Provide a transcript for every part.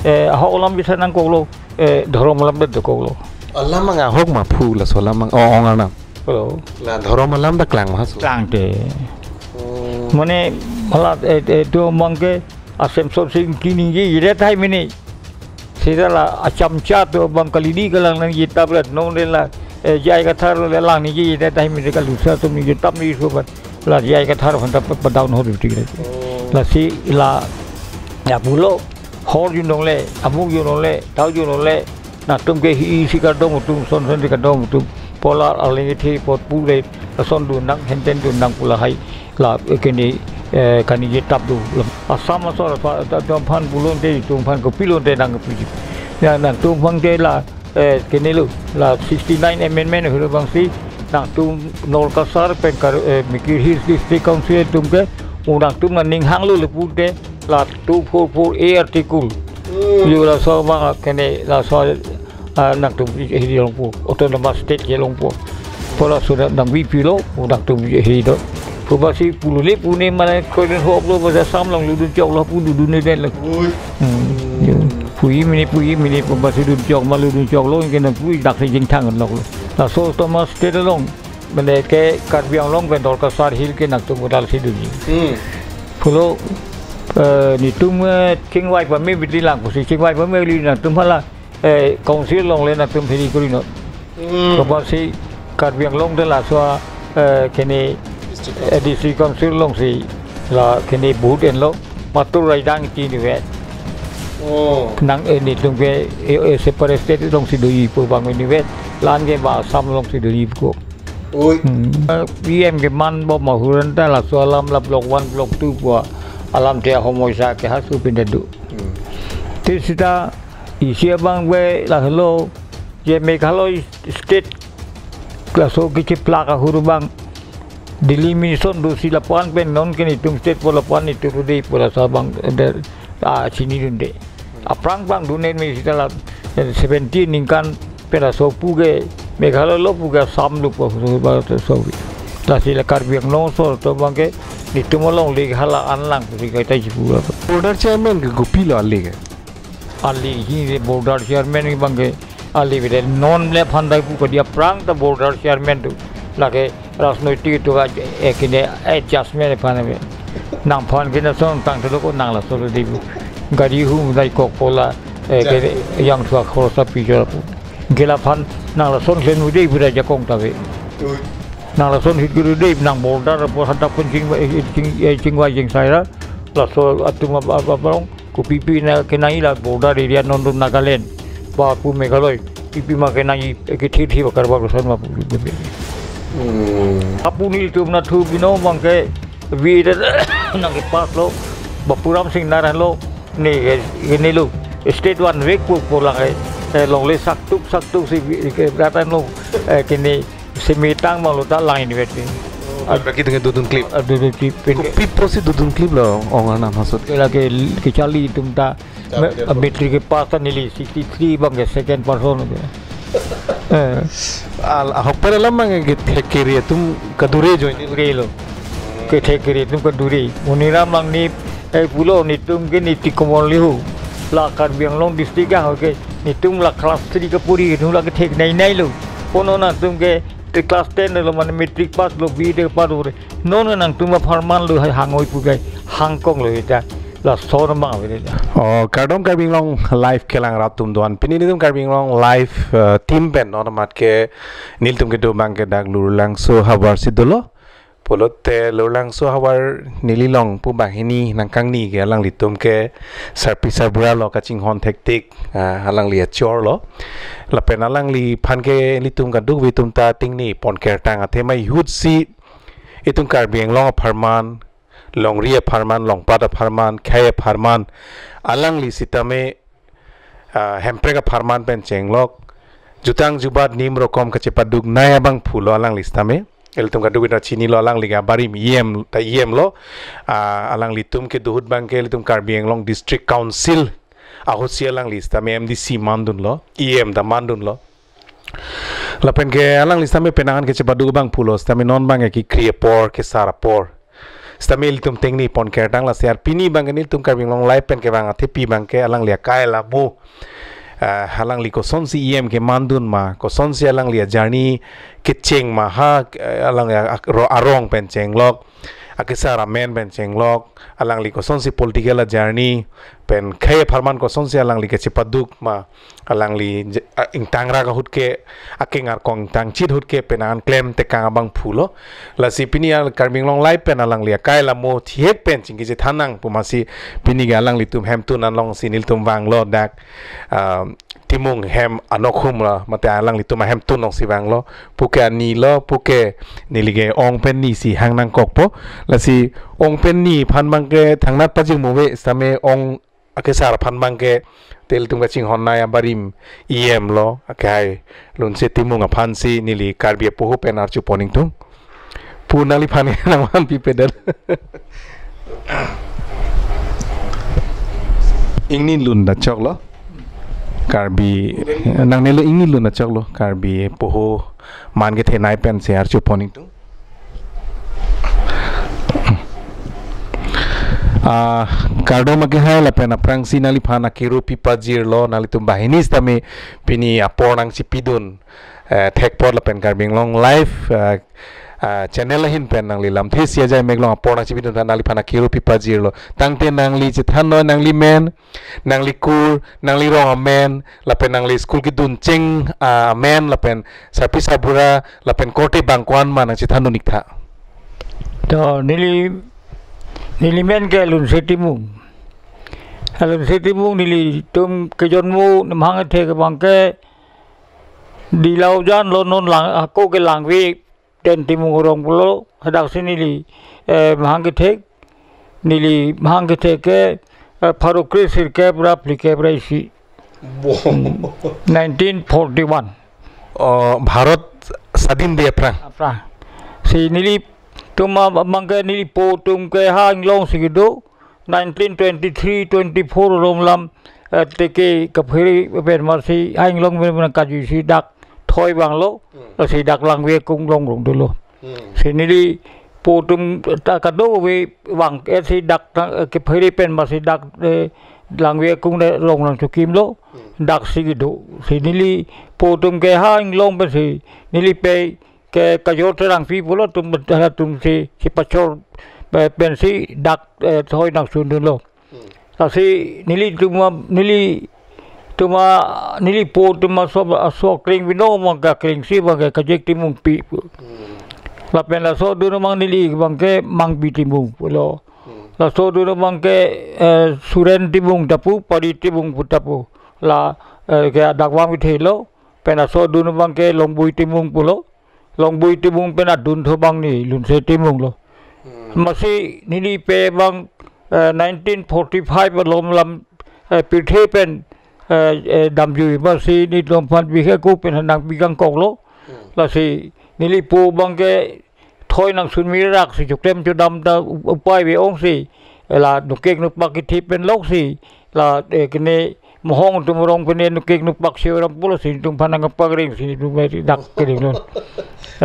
ahok lam bisa nang koklo dharom lam de koklo Allah mang ahok ma phu la solam mang ong ana kalau la dharom lam da klang ma so klang de mane mala do mangke asem so sing kini ye ire thai mini sidala acham cha to bang kalidi kalang nang yitab la non la jai ka thar la lang ni ye ire thai mini ka lusa to mi yitab ni so ba la jai ka thar phanta padaw no ri ti la si la ya pulo hor yu nong le amuk yu nong le tau yu nong le na tum ke hi si ka dong tum son son ka dong tum pola aling thi pot pu le son du nang hen ten du nang pula hai la ke ni kan ye tap du asam so ta tum phan bulon de tum phan ko pilon de nang pi ya na tum phang de la ke ni lu la 69 amendment hu bang si na tum nol ka sar pen kar mikir hi district council tum ke undang tum na ning hang lu le pu de la 244 article you la so ma kene la so nak tum hi long pu autonomous state ye long pu pola sudah nang VP lo nak tum hi do probasi pulule pune mana ko den hop lo ba sam long lu dun chok lo pu du ne den lo pui mini probasi dun chok ma lu dun chok lo ke na pui dak jing thang lo la so autonomous state long bende ke kar biang long ben dol ka sar hil ke nak tum dal si du ni pulo ni tum king wai pa me bitli lang ko si king wai pa me li na tum hala kong si long le na tum phiri ko no ko ba si kar biang long de la so kene district council long si la kene bu den lo ma tu rai dang ti ni ve nang ni tum ve separate state long si do yi po bang ni ve lan ge ba sam long si do yi ko oi pm ke man bo ma huran ta la so lam la block 1 block 2 po alam dia homoisa ke hasu pindu tisita isia bang we la hello je Meghalaya state klaso ke plaka huru bang delimitation do sila pan pen non ke ni tum state pola pan itu rudi pola sabang sini dunde aprang bang dunen mi sita la 17 ningkan pera so puge Meghalaya lo puga sam lu po ba so la sila karbiang no so to bang ke ni tumolong le hala anlang ri kai tai pu border chairman ke gupi lo ali ke ali hi border chairman ni bang ke ali bide non le phandai pu ko dia prang ta border chairman tu la ke rasnoitik tu ga ekine adjustment phane nang phon ke na song tang tu ko nang la so di gari hu dai ko pola ke yang thua khor sa pi jo gela phan nang la son len u dei bu da ja kong ta ve nang la son hit guru dei nang border po hadap kun jing wa jing sai ra la so atuma ba barong ko pipi na kenai la border area non dun Nagaland ba pu Meghalaya pipi ma kenai ke thi ba karba son ma apu ni tu na thu bino bang ke vi da nang ke pas lo ba puram sing naran lo ni lu state one week po la ke long le sak tuk si ke data lo ke ni semitang mau luta lain ni beti. Bagi dengan dudun clip. Dudun clip. Kopi prosi dudun clip lo. Orang nama maksud. Lagi kecali tum ta metri ke pasan nili 63 bang ke second person tu. Ahok pada lama ke thekiri tum kadure join ni lo. Ke thekiri tum kadure. Munira mang ni pulau ni tum ke ni tikomol lihu. La Karbiang Long district ah ke ni tum la kelas 3 ke puri tu la ke thek nai lo. Pono na tum ke kelas 10 lo man matric pass lo bi de pa do non nang tum farman lo hangoi pugai hangkong lo ita la sor ma ve oh kardom Karbiang Long live kelang ratum doan pini tum Karbiang Long live team pen non mat ke nil tum ke do bang ke dag lulang so habar sidolo polot te lulang so habar nililong pu bahini nangkang ni ke alang litum ke sarpi sabra lo kaching hon tektik alang li chor lo la pen alang li phan ke litum ka duk vitum ta ting ni pon ker tang athe mai hut si itum Karbiang Long farman long ria farman long pada farman khaye farman alang li sitame hempre ka farman pen chenglok jutang jubat nim rokom ka cepaduk naya bang phulo alang li sitame el tum ka duwina chini lo alang liga barim yem lo alang litum ke duhut bang ke litum Karbiang Long district council ahosi alang lista me MDC mandun lo em da mandun lo lapen ke alang lista me penangan ke cepadu bang pulos tame non bang ki kriepor ke sarapor stamil tum tengni pon kertang la siar pini bangani tum karbing long live pen ke bang athepi bangke alang lia kai la bu halang li ko sonsi em ke mandun ma ko sonsi alang lia journey ke cheng ma ha alang ya arong pen cheng lok akisa ramen pen cheng lok alang li ko sonsi political journey pen khay farman ko sonsi alang li ke chipaduk ma alang li ing tangra ka hutke akengar kong tang chit hutke pen an claim te kang abang phulo la si pini al karbing long live pen alang lia kai la mo thiek pen ching ki thanang pumasi pini ga alang li tum hem tun an long sinil tum wang lo dak timung hem anokhum la mate alang li tum hem tun long si wang lo puke ni lo puke nilige ong pen ni si hang nang kok po la si ong pen ni phan bangke thangnat pajing mowe same ong akesar phan bangke tel tum gaching honnaya barim em lo akai lun se timung aphan si nili karbi pohu pen archu poning tum punali phane naman pi pedal ingni lun da chok lo karbi nang nelo ingni lun da chok lo karbi pohu man ke the nai pen se archu poning tum kardo mage hai la pena prangsi nali phana kiru pipajir lo nali tum bahinis tame pini apornang sipidun thekpor la pen karbing long live channel hin pen nang li lam the sia jai meglong apornang sipidun nali phana kiru pipajir lo tangte nang li chithan no nang li men nang li kur nang li rong men la pen nang li school ki dun cheng men la pen sapisa bura la pen kote bangkwan ma nang chithan no niktha to nili men ke lun setimung nili tum ke jonmu namhang the ke bangke di lau jan lo non lang aku ke langwi ten timung rong pulo hadak sini li mahang ke the nili mahang ke the ke farukri sir ke bra plike bra isi 1941 bharat sadin de apra si nili tuma mangke nili po tum ke hang long sigido 1923-24 rom lam teke kaphiri pen marsi hang long men kaju si dak thoi bang lo si dak lang we kung long rong dulu si nili po tum ta kado we bang si dak kaphiri pen marsi dak lang we kung de long lang chukim lo dak sigido si nili po tum ke hang long pe si nili pe ke kayo terang pi pulo tum si pachor pensi dak thoi nak sun lo si nili po tuma so kring vino mangka kring si bangke kajek timung pi la pen la so dun mang nili bangke mang pi timung pulo la so dun bangke suren timung tapu pari timung putapu la ke dakwang withelo pen la so dun bangke longbui timung pulo long bui timung pena dun thobang ni lun se timung lo masi nili pe bang 1945 lom lam pithe pen damju masi ni lom phan bi khe ku pen nang bi gang kok lo la si nili pu bang ke thoi nang sun mi rak si jukrem chu dam ta upai be ong si la nukek nuk pak ki pen lok si la kene mohong tum rong pen nukek nuk pak si ram pulo si tum phanang pagring si tum dak ke lo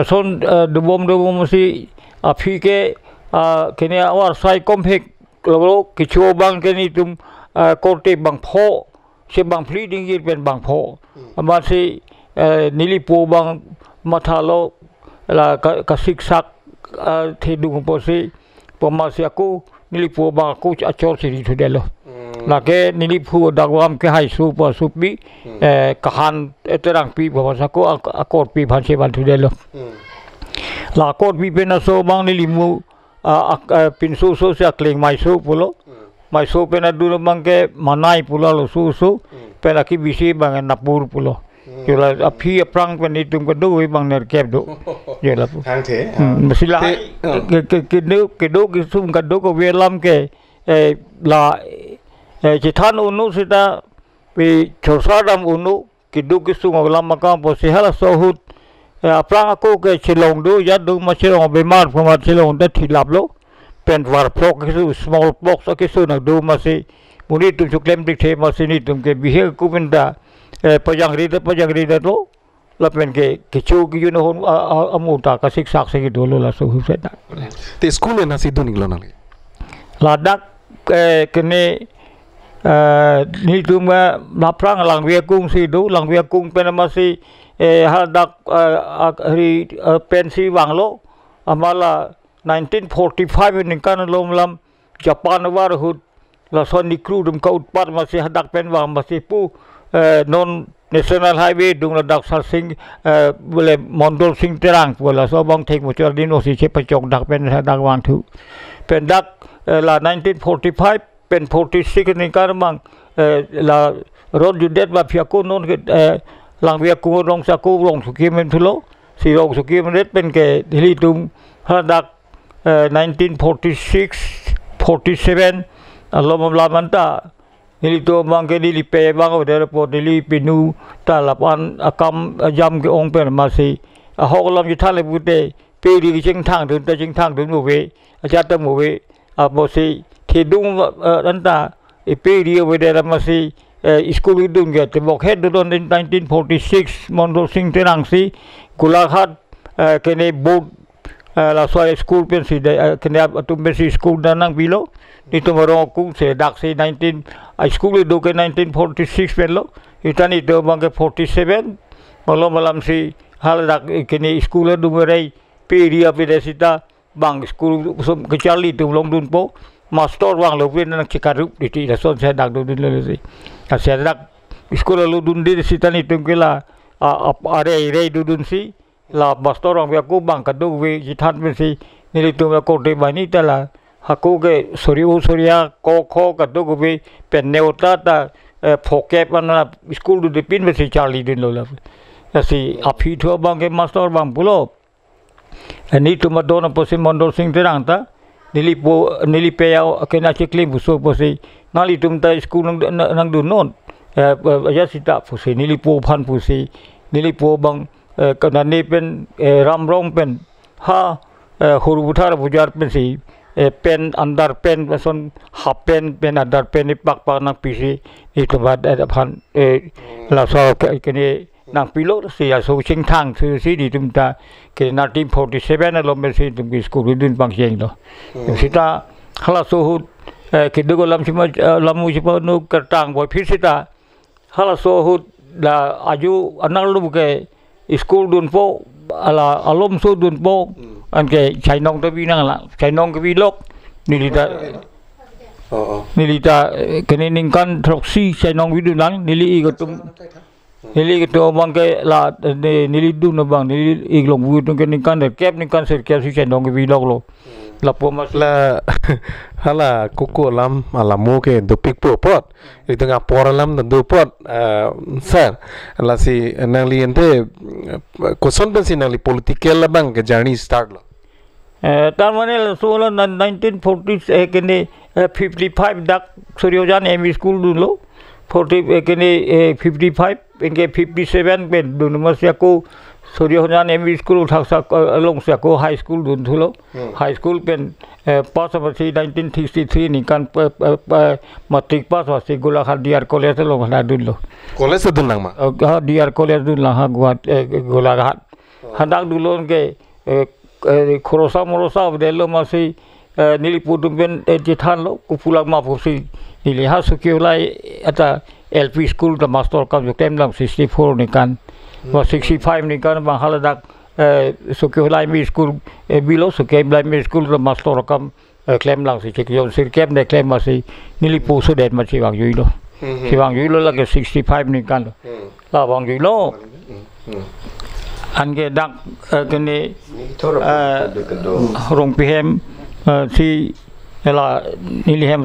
son dubom si api ke kini awar sai kompek lo kichu bang kini tum kote bang pho se bang pli dingir pen bang pho amasi nili po bang mathalo la kasik sak thi dung po si pamasi aku nili po bang aku achor si thudelo la ke nili phu dagwam ke hai su po supi kahan eterang pi bawasaku akor pi bhan se ban thudelo la kot pi pena so bang nili mu pinsu so sia kling mai so pulo mai so pena dulu bang ke manai pulo lo su pena ki bisi bang napur pulo jola api aprang pen itung ke do bang ner kep do jola pu hang the masila ke do ki sum ka do ko velam ke la chithan unu sita pi chosadam unu ki do ki sum lam makam po sihala sohut aprang aku ke chilong do ya do ma chilong bemar pama chilong da thilap lo pen war plok ki small box ki su na do ma si muni tum chuklem dik the ma si ni tum ke bihe ku benda pajang ri da to la pen ke chu ki yun hon amuta ka sik sak se do lo la so hu se dak te school na si do ninglo na la dak kene ni tuma la prang lang via kung si do lang via kung pen ma si hal dak ri pen si wang lo amala 1945 ni kan lom lam Japan war hut la son ni kru dum ka utpat ma si hadak pen wang ma si pu non national highway dung la dak sar sing bole mondol sing terang bola so bang thek mo chor din o si che pachok dak pen dak wang thu pen dak la 1945 pen 46 ni kan mang la road judet ba phia ko non ke lang via ku rong sa ku rong su ki men thulo si rong su ki men pen ke hili tum hadak 1946 47 alom la manta nili to bang ke nili pe bang der po nili pinu ta lapan akam jam ke ong pen ma si a holam ji thale bu te pe ri jing thang dun ta jing thang dun mo we a cha ta mo we a mo si thi dung dan ta e pe ri we der ma si school dun ge te bok het don 1946 mondo sing terang si kulakhat ke ne board la soal school pen si kene atum besi school danang bilo itu marong kung se dak si 19 school do ke 1946 pen lo itani do bang ke 47 malam si hal dak kene school do merei peri ape desita bang school ke charli tu long dun po master wang lo pen nak cikarup di la son se dak do dun le si se dak school lo dun di sitani tungkela are rei dun si la master orang aku bang kadu we jithan men si nili tu ko te bani tala haku ke surya ko kho kadu ko we pen neota ta phokep ana school du dipin men si charli din lo la si api tho bang ke master bang pulo ni tu madona posi mondol sing terang ta nili pe ya ke na chiklim buso posi nali tum ta school nang du non ya sita posi nili po phan posi nili po bang kanan ni pen ramrong pen ha hurubuthar bujar pen si pen andar pen son half pen andar pen ni pak nak pisi itu bad phan la so ke ni nang pilot si ya so sing thang si di tum ta ke na team 47 lo men si tum ki school din bang jeng lo sita hala so hu ke do lam sima lamu sipa no kertang boy fisita hala so hu la aju anal lu ke school dun po ala alom so dun po an ke chainong ta binang la chainong ke bilok nilita kening kan troksi chainong widun lang nili igutum bang ke la nili dun bang nili iglong widun kening kan kep ning kan ser kep si chainong ke bilok lo la po mas la hala kuku lam ala mo ke do pik po pot itu nga poralam do pot sir la si nang liente koson ben si nang li political la bang ke journey start lo tar mane so 1940 kene 55 dak suryojan em school dun lo 40 kene 55 enge 57 ben dun masya ko suryojan em school thaksa along sa ko high school dun thulo high school pen pass of 1963 ni kan matric pass wa si golakhat DR college lo hana dun lo college dun lang ma DR college dun la ha golakhat handak dulon ke khorosa morosa delo ma si nilipudum ben jithan lo kupula ma phosi nili ha sukiolai ata LP school the master kam jokem lang 64 ni kan wa 65 ni kan bang haladak sukiolai mi school bilo sukem lai mi school the master kam claim lang si chekyon sir kem ne claim ma si nilipu so det ma si wang yui lo si wang yui lo la ke 65 ni kan la wang yui lo an ge dak kene rong pm si la nilihem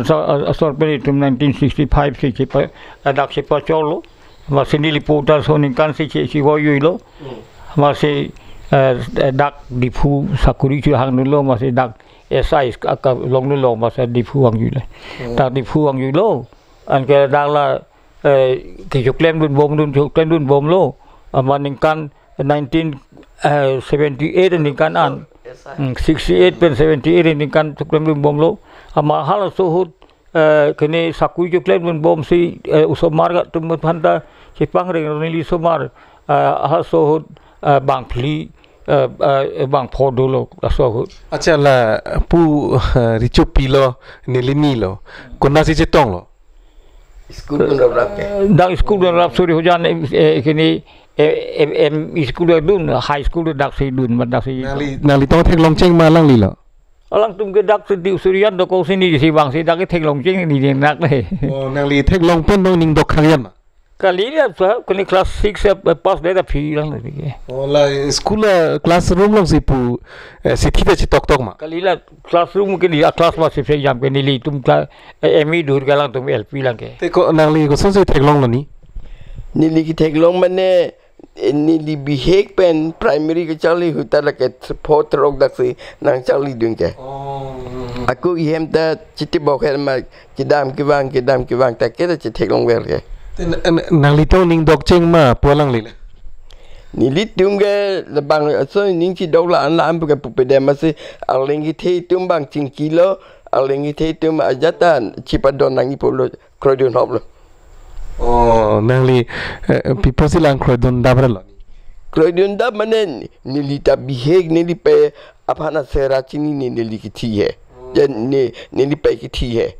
asor pe 1965 si chipa dak chipa cholo ma si nilipu ta so ni kan si chi wo yui lo ma si dak dipu sakuri chu hang nu lo ma si dak SI ka long nu lo ma sa dipu wang yui le dak dipu wang yui lo an ke dak la ke joklem dun bom lo amaning kan 1978 ni kan an 68 pen 78 ni kan tuklem dun bom lo ama hal so hut kene sakui tuklem dun bom si usomar ga tum phanta chipang re nili somar so bang pli bang podolo so अच्छा ला पू रिचो पीलो नीलिनी लो कुन्ना सी चेतों लो School pun dah berapa? dak school dan rap suri hujan kini school dun high school dak si dun dak si नाली तो थे लॉन्चिंग मालांग लीलो alang tum ke dak si surian do ko sini si bang si dak ke long jing ni ding nak le नाली थे long pen दो निंग दो खागियन kali ni kini class 6 pas dia dah pi lang lagi ला school classroom लोग सी पू सिथी ते चितोक तोक मा kali la classroom kini class masih saya jam kini li tum ME dur galang tum LP lang ke ते को नाली को संसे थे लॉन्ग लनी Nili kita kelong mana nili bihek pen primary ke cali hutan la ke support rok dak si nang cali dung ke. Aku ihem ta citi bokher ma kidam kiwang tak ke ta citi kelong wel ke. नाली तो निंग दो चेंग मा पोलांग लीले Nili tung ke lebang so ning ci dok la an la am ke pupede masi alengi te tum bang cing kilo alengi te tum ajatan cipadon nangi polo krodon hoblo. Oh, नाली people silang krodon dabralo Krodon da mana nili ta bihek nili pe apa na sera cini nili kiti hai. Jan nili pe kiti hai.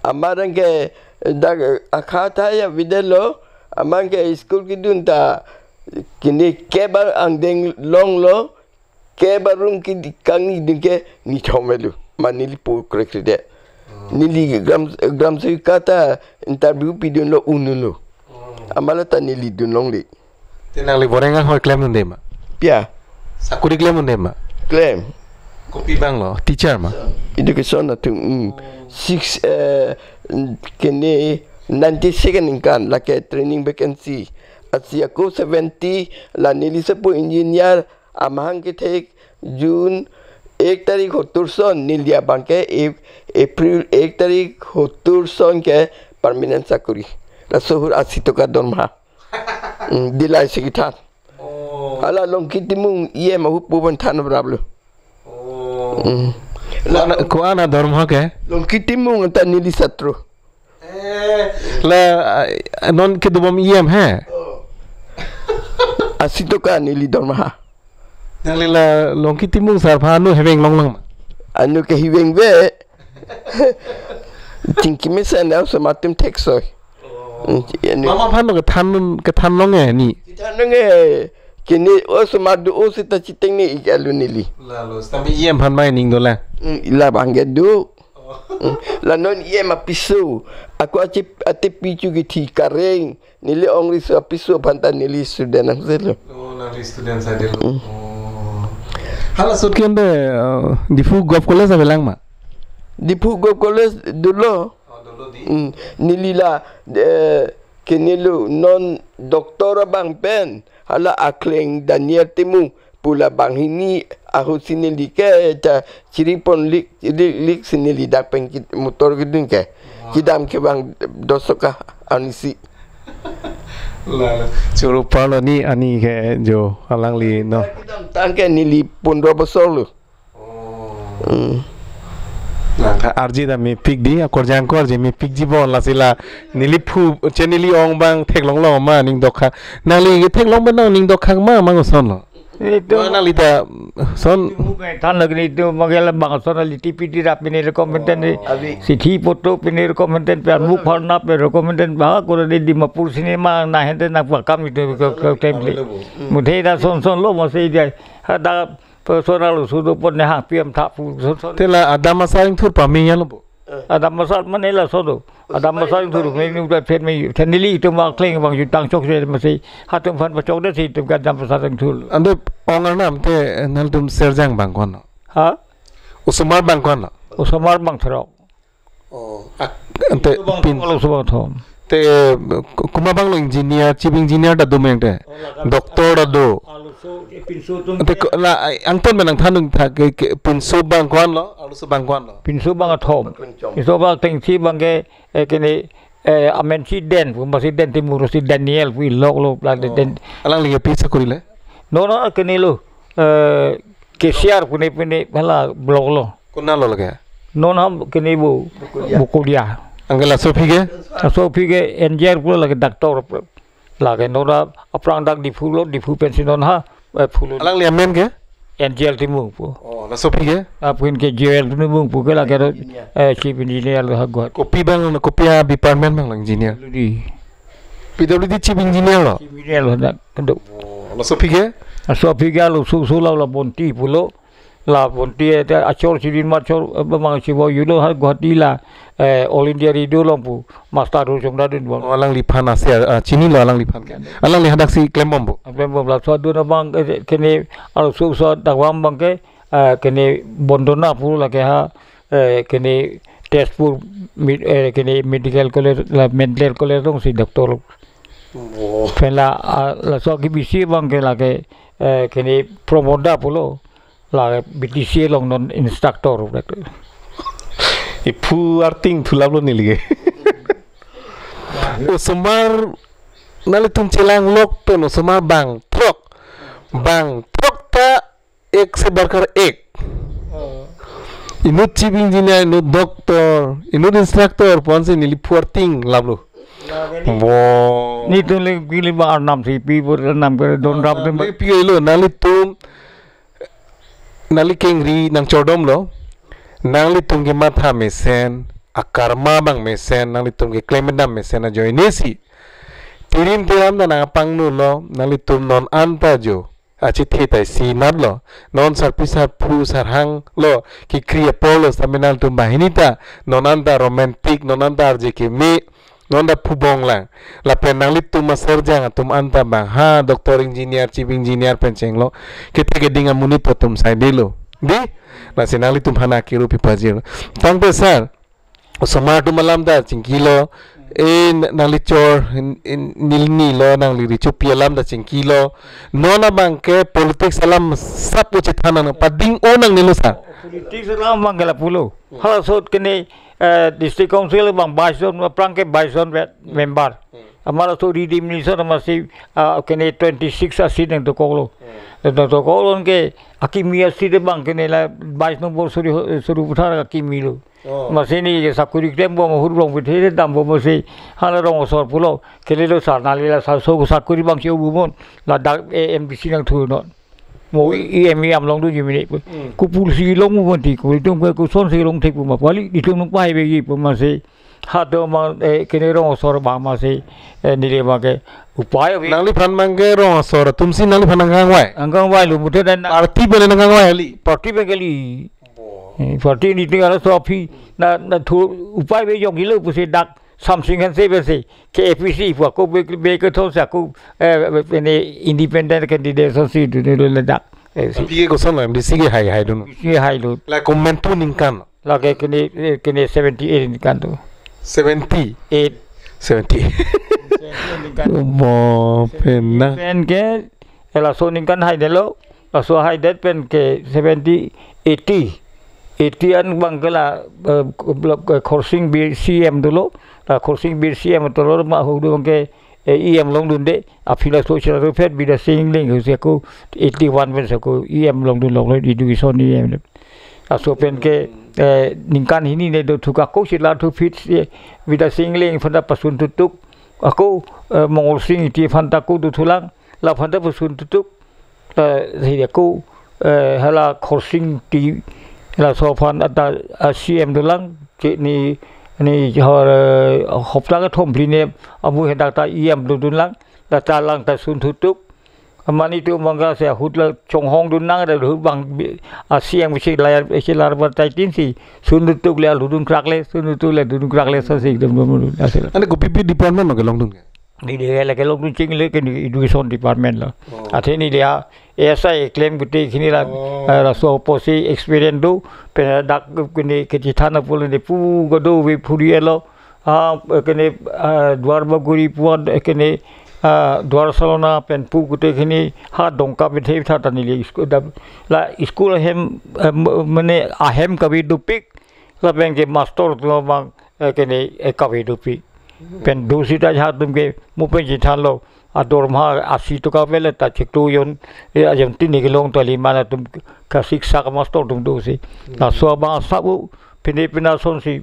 Amarang ke dak akata ya videlo amang ke school kidun ta kini kebar ang deng long lo kebarung ki kangi dingke ni thomelu manili pu krekride nili gram se kata interview pidun lo unulo amala ta nili dun long li ते नाली बोरेंगा हो क्लेम नुंदे मा pia साकुरी क्लेम नुंदे मा claim copy बांग लो टीचर मा education na tu 6 kini 92nd ingkan la ke training vacancy asia ko 70 la nili sepu engineer amhang ke thek June 1 तारीख 70 son nilia banke April 1 तारीख 70 son ke permanent sakuri la sohur 80 toka dorma dilai sekitar ala long kitimung iye mahu puban tan berablu को आना धर्म हो के long kitimung anta nili satro ला नॉन के दुबम ईएम है asito ka nili dorma नाली ला लोंकी तिमुंग सरफानु हेवेंग लोंग लोंग anu ke hiweng we tingki mesen au sematim teksoy मामा फानु के थान लोंग है नी tanenge kini o semadu o sita citeng ni ikalu nili लालो सभी ईएम फान माय निंग दोला ila bangedu la non ie ma pisu aku ati picu ki thi kareng nili ongri so pisu phanta nili student ang selo नाली student side लो हाला सुट के अंदर दिफु Gauff college अवेलांग मा dipu go college dulo nili la kenilu non doktora bang pen hala akleng Daniel Timu pula bang ini aku sini like ta ciripon lik sini lidak pen motor gedung ke kidam ke bang dosoka anisi लालो चोरो पालो नी अनि के जो अलांग ली नो kidam tangke nili pun robosolu आरजी दा मे पिक दी अकोर जांको आरजी मे पिक जीबो लासिला निली फु चेनिली ओंग बांग थेकलोंग लो मा निंग दोखा नाली गे थेकलोंग बन निंग दोखा मा मा सन लो itu नाली दा सन tan lagi itu magala bang sonali TPT rap ini rekomenden sithi foto ini rekomenden per muk farna per rekomenden bah ko di Dimapur cinema na hente na kam itu template mudhe da son lo masih dia ada personal sudah pun hang piam tak pu तेला आदा मसारिंग थुर पामी यालो बो ada masal mana lah sodo ada masal itu ini udah pen me tenili itu mak kling bang jutang cok saya masih hatum fan pacok dah sih itu kan ada masal itu अंदर ओंगर नाम ते नल तुम सेरजांग बांग कोन ha उसमार बांग कोन usamar bang terok अंते पिन kalau sebab thom ते कुमा बांग लो इंजीनियर चीफ इंजीनियर दा दो मेंटे डॉक्टर दा दो ते ला अंतन में नंग थानुंग था के पिनसो बांग कोन लो आलुसो बांग कोन लो pinsu bang atom pinsu bang tingsi bang ke kini amensi den masih den timur si Daniel wi lok la den अलांग लिगे पीसा कोरिले no kini lo kesiar puni hala blok lo कोना लो लगे no kini buku dia अंगला सोफी के so pige engineer pula lagi doktor lagi nona aprang dak di fu pensiun ha fulo alang liamen ke NGL timu pu oh la sopi ke apun ke JL timu pu ke lagi chief engineer lah gua kopi bang kopi department bang engineer di PWD chief engineer lo chief engineer lah nak kenduk la sopi ke sopi ke lu sulau la bonti pulo la bonti acor sidin macor bang sibo yulo ha Guwahati la All India Radio lampu master rujung dadun bang alang lipan asia cini lo alang lipan ke alang li hadak si klembom bu klembom la so duna bang kene alu so dakwam bang ke kene bondona pu la ke ha kene test pu kene medical college la mental college dong si doktor pela la so ki bisi bang ke la ke kene promoda pulo la BTC long non instructor ipu arting thulap lo nilige o semar nale tum celang lok pen o semar bang trok ta ek se barkar ek inut chief engineer inut doctor inut instructor pon se nili pu arting lablo bo ni tu le gili ba nam si pi pur nam ke don rap te pi lo nali tum nali kengri nang chodom lo nang li tum ke matha mesen akarma bang mesen nang li tum ke klemendam mesen na joy nesi tirim tiram da nang pang nu lo nang li tum non anta jo achi theta si nat lo non sarpisa pu sarhang lo ki kriya polo saminal tum bahinita non anta romantic non anta arje ke me non da pu bong lang la pen nang li tum maserjang tum anta bang ha doktor engineer chief engineer penceng lo kete ke dinga munit tum sai dilo di la sinali tum hana ki rupi pajir tang pe sar samar tu malam da cingkilo nali chor nilni lo nang li richu pialam da cingkilo nona bangke politik salam sap uche thana na pading onang nilu sa politik salam bangela pulo hala sot kene district council bang baison prangke baison member amara so redeem ni so masih kene 26 asin yang to kolo to kolo ke akimia side bang kene la 22 nombor suruh putar akimi lo masih ni sakuri krem bo mohur rong bithe dam bo masih hala rong sor pulo kele lo sarnali la so sakuri bang cheu bumon la dak MBC nang thu no mo EMI am long du yimi ku pulsi long mo ti ku tung ku son si long thik bu ma pali di tung pai be gi masih hado mang kene rong sor ba masih nile ma ke upaya nangli phan mangge rong sor tumsi nangli phan anggang wai lu muthe dan party bele anggang wai ali party be kali party ni tinggal so api na thu upaya be yong gilu pu se dak something kan se be se ke APC pu ko be ke thon sa ko ene independent candidate so si du le dak api ke ko son MDC ke hai dun si hai lu la comment tu ningkan la ke kene 78 ningkan tu 78 Bo pena pen ke la so ningkan hai de lo la so hai det pen ke 70 80 an bang kala coursing BCM dulu coursing BCM tolor ma hudu ke EM long dun de afila social affairs bida singling ko 81 pen ko EM long dun long education EM aso pen ke ningkan ini ne do thuka ko sila thu fit bida singling phanda pasun tutuk aku mongol sing ti phanta ko du thulang la phanda pasun tutuk hi ko hala coursing ti la so phan ata CM dulang ke ni hop ta ka thom pli ne amu he dak ta EM dulang la ta lang ta sun tutuk amani tu mangga se hutla chonghong dunang da hu bang CM si layar si lar ba tai tin si sun tutuk le ludun krakle sun tutuk le dun krakle so si dum asel ane ko PP department ma long dun ni de la ke long dun ching le ke education department la athe ni dia esa claim gute khini la raso posi experience do pe dak kini ke thana pol ne pu godo we phurielo kene dwar baguri puan kene dwar salona pen pu gute khini ha dongka be the tha tani le la school hem mane ahem kabi dupik la pen ke master to bang kene kabi dupik pen dosita ha tum ke mu pe ji than lo ador ma 80 to ka vele ta chiktu yon ajam tin ni long to li mana tum ka siksa ka master tum do si la so ba sabu pine pina son si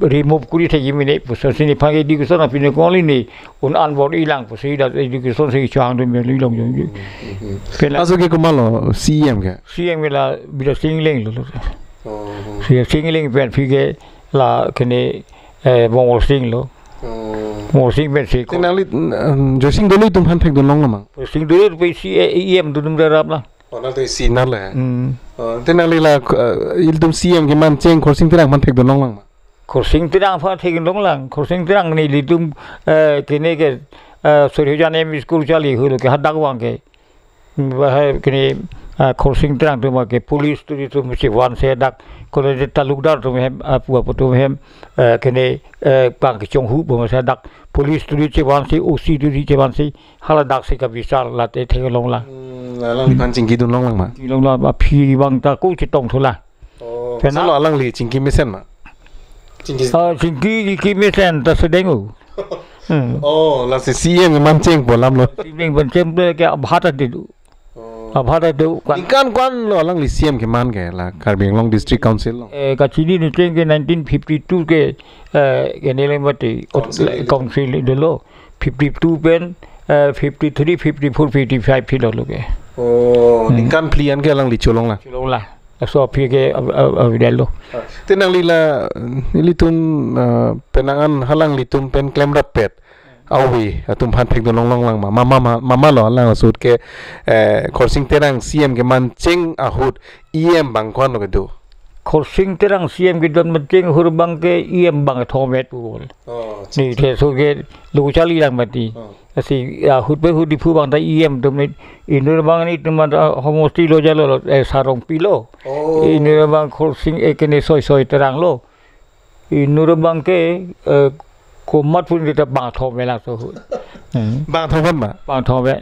remove kuri the yimine possession ni phang education of in only ni un unboard ilang posi da education se chang de me long yong pela aso ke kumalo cm la bila singling lo singling pen phige la kene bong sing lo mo sing ben se ko tenali jo sing dole tum han thek don long lamang sing dole pe cm dum rap la onal te si na la tenali la il dum cm ke man cheng khor sing terang man thek don long lang khor sing terang pha thek don lang khor sing terang ni li dum kene ke sorry jane school chali hu lo ke hadak wang ke kene khor sing terang tu ma ke police tu se wan se dak ko le talukdar tu hem apua tu hem kene pang ke chong hu bo se dak police tu che wan se oc tu che wan se hala dak se ka visal la te thek long la lang li pan chingki dun long lang ma long la ba phi bang ta ku che tong thola pen lo lang li chingki mesen ma chingki mesen ta se dengu la se cm man cheng bo lam lo cm ban chem ke abhata de abhata de kan lo lang li cm ke man ke la Karbing Long district council lo ka chini ni cheng ke 1952 ke ne le mate council de lo 52 pen 53 54 55 phi lo ke kan plian ke lang li cholong la so phi ke avidelo tenang lila tum penangan halang litum pen klem rapet awi atum han thek don long lang mama lo lang sut ke khorsing terang cm ke man cheng ahut em bang kon lo do khorsing terang cm ke don man cheng hur bang ke em bang thomet bol ni the so ke lu chali lang mati asi hut pe hut di phu bang ta em dum ni inur bang ni tum homosti lo jalo sarong pilo inur bang khorsing ekene soi terang lo inur bang ke ko mat pun kita bang thome la so bang thoban ma bang thome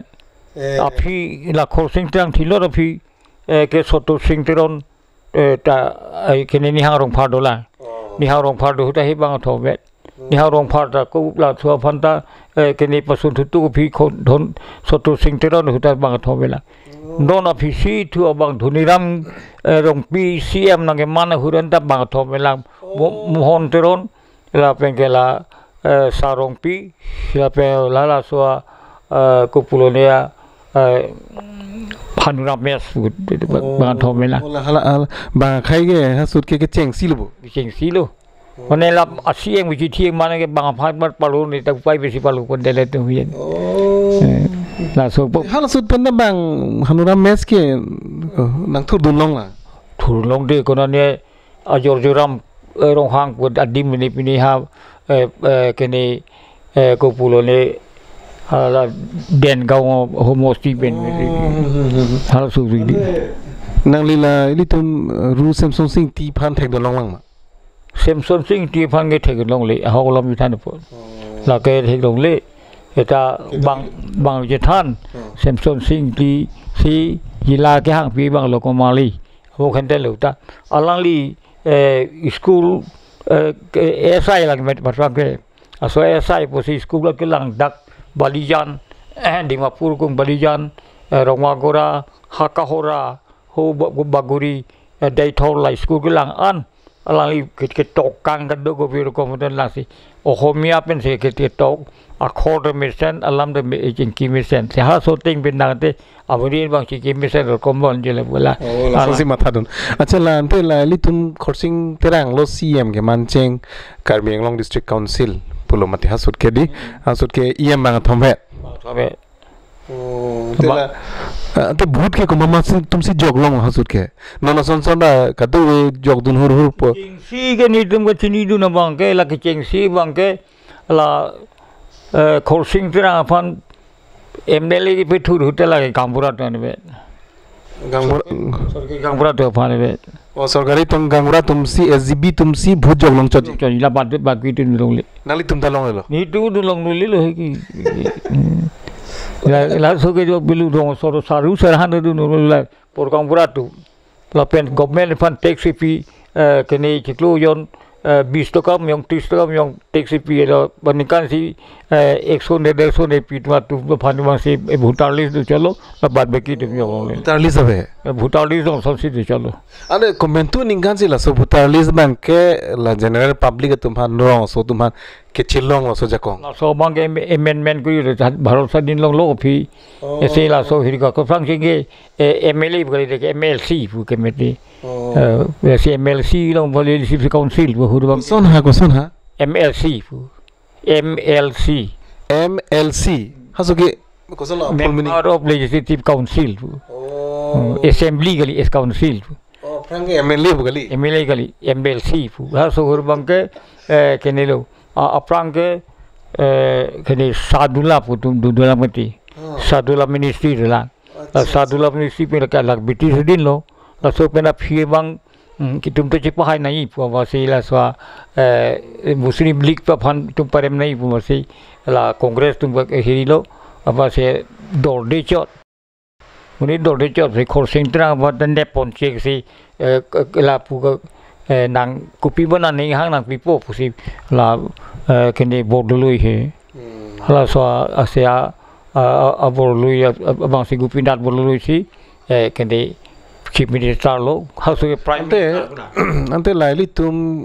api la khorsing terang thilo api ke soto sing teron ta kene ni hang rong pha do la ni hang rong pha do ta hi bang thome ni hang rong pha ta ko la thua phanta kene pasun thu phi khon dhon soto sing teron huta bang thome la non api si thu bang dhuniram rong pi cm na ke man huran ta bang thome la mohon teron la pengela sarong pi siapa lala soa kupulonia panuram mes bang thome la bang khai ke hasut ke cheng silu mane la asieng wi thi mane ke bang phat mat palu ni ta pai besi palu kon dele tu hien la so hala sut pen bang hanuram mes ke nang thur dun long la thur long de kon ne ajor joram rong hang put adim ni pini ha kene kupulone hala den gaw homosti ben hala su ri nang lila litum ru samsung sing ti phan thek don long lang ma Samsung sing ti phan ge thek long le ha ko lam than po la ke thek long le eta bang je than Samsung sing ti si yila ke hang pi bang lo ko mali ho khan te lo ta alang li school SI lang met patwang ke aso SI posi school ke lang dak balijan Dimapur kung balijan Romagora Hakahora ho baguri dai thor lai school ke lang an alang ke tok kang ka do ko vir ko moden la si ohomia pen se ke tok akhor mission alam de ejin ki mission se ha so ting bin na te aburi bang ki mission ko mon je le bola ala si matha dun acha la ante la litum khorsing terang lo cm ke man cheng Karbing Long district council pulomati hasut ke di hasut ke em bang thome tela ante bhut ke ko mama tum si joglong hasut ke nona son da ka do jog dun hur po si ke ni tum ko chini du na bang ke la ke cheng si bang ke la khorsing terang phan MLA ke pe thur hotel la ke Gangpura to ne Gangpura to phan ne o sarkari tum Gangpura tum si SGB tum si bhut joglong chot la bat ba ki tin long le nali tum ta long lo ni tu du long le lo ki la so ke jo bilu dong so saru sarhan du no la por Gangpura tu la pen government fan tax fee ke ni chiklu yon 20 tahun yang 30 tahun yang taxi pi lo bandingkan si 100 150 pi tu papan masih Bhutalis tu chalo बाद बाकी तुम yang Bhutalis abe Bhutalis dong sanksi tu chalo ane komentu ningkan sila so Bhutalis bang ke la general public tumhan no so tumhan ke chilong so jakong la so bang ke amendment ko yu bharat sa din long lo phi ऐसे la so hi ka ko frang ke MLA ko de MLC pu ke meti ऐसे MLC long policy council pu hurubang son ha MLC pu MLC hasuke kosala member of legislative council assembly gali es council frange MLA gali MLC pu haso hurubang ke kenelo aprang ke kene sadula pu dudula mati sadula ministry la sadula ministry pe ka lag biti sedin lo la so pena phie bang kitum to che pahai nai pu wasi la swa muslim league pa phan tum parem nai pu wasi la congress tum hiri lo apa se dor de chot muni dor de chot se khor sentra ba dan de pon che si la pu nang kupi bana nei hang nang pipo pu si la kene bordului he hala so asia aborului abang si gupindat borului si kene chief minister lo hasu prime ante laili tum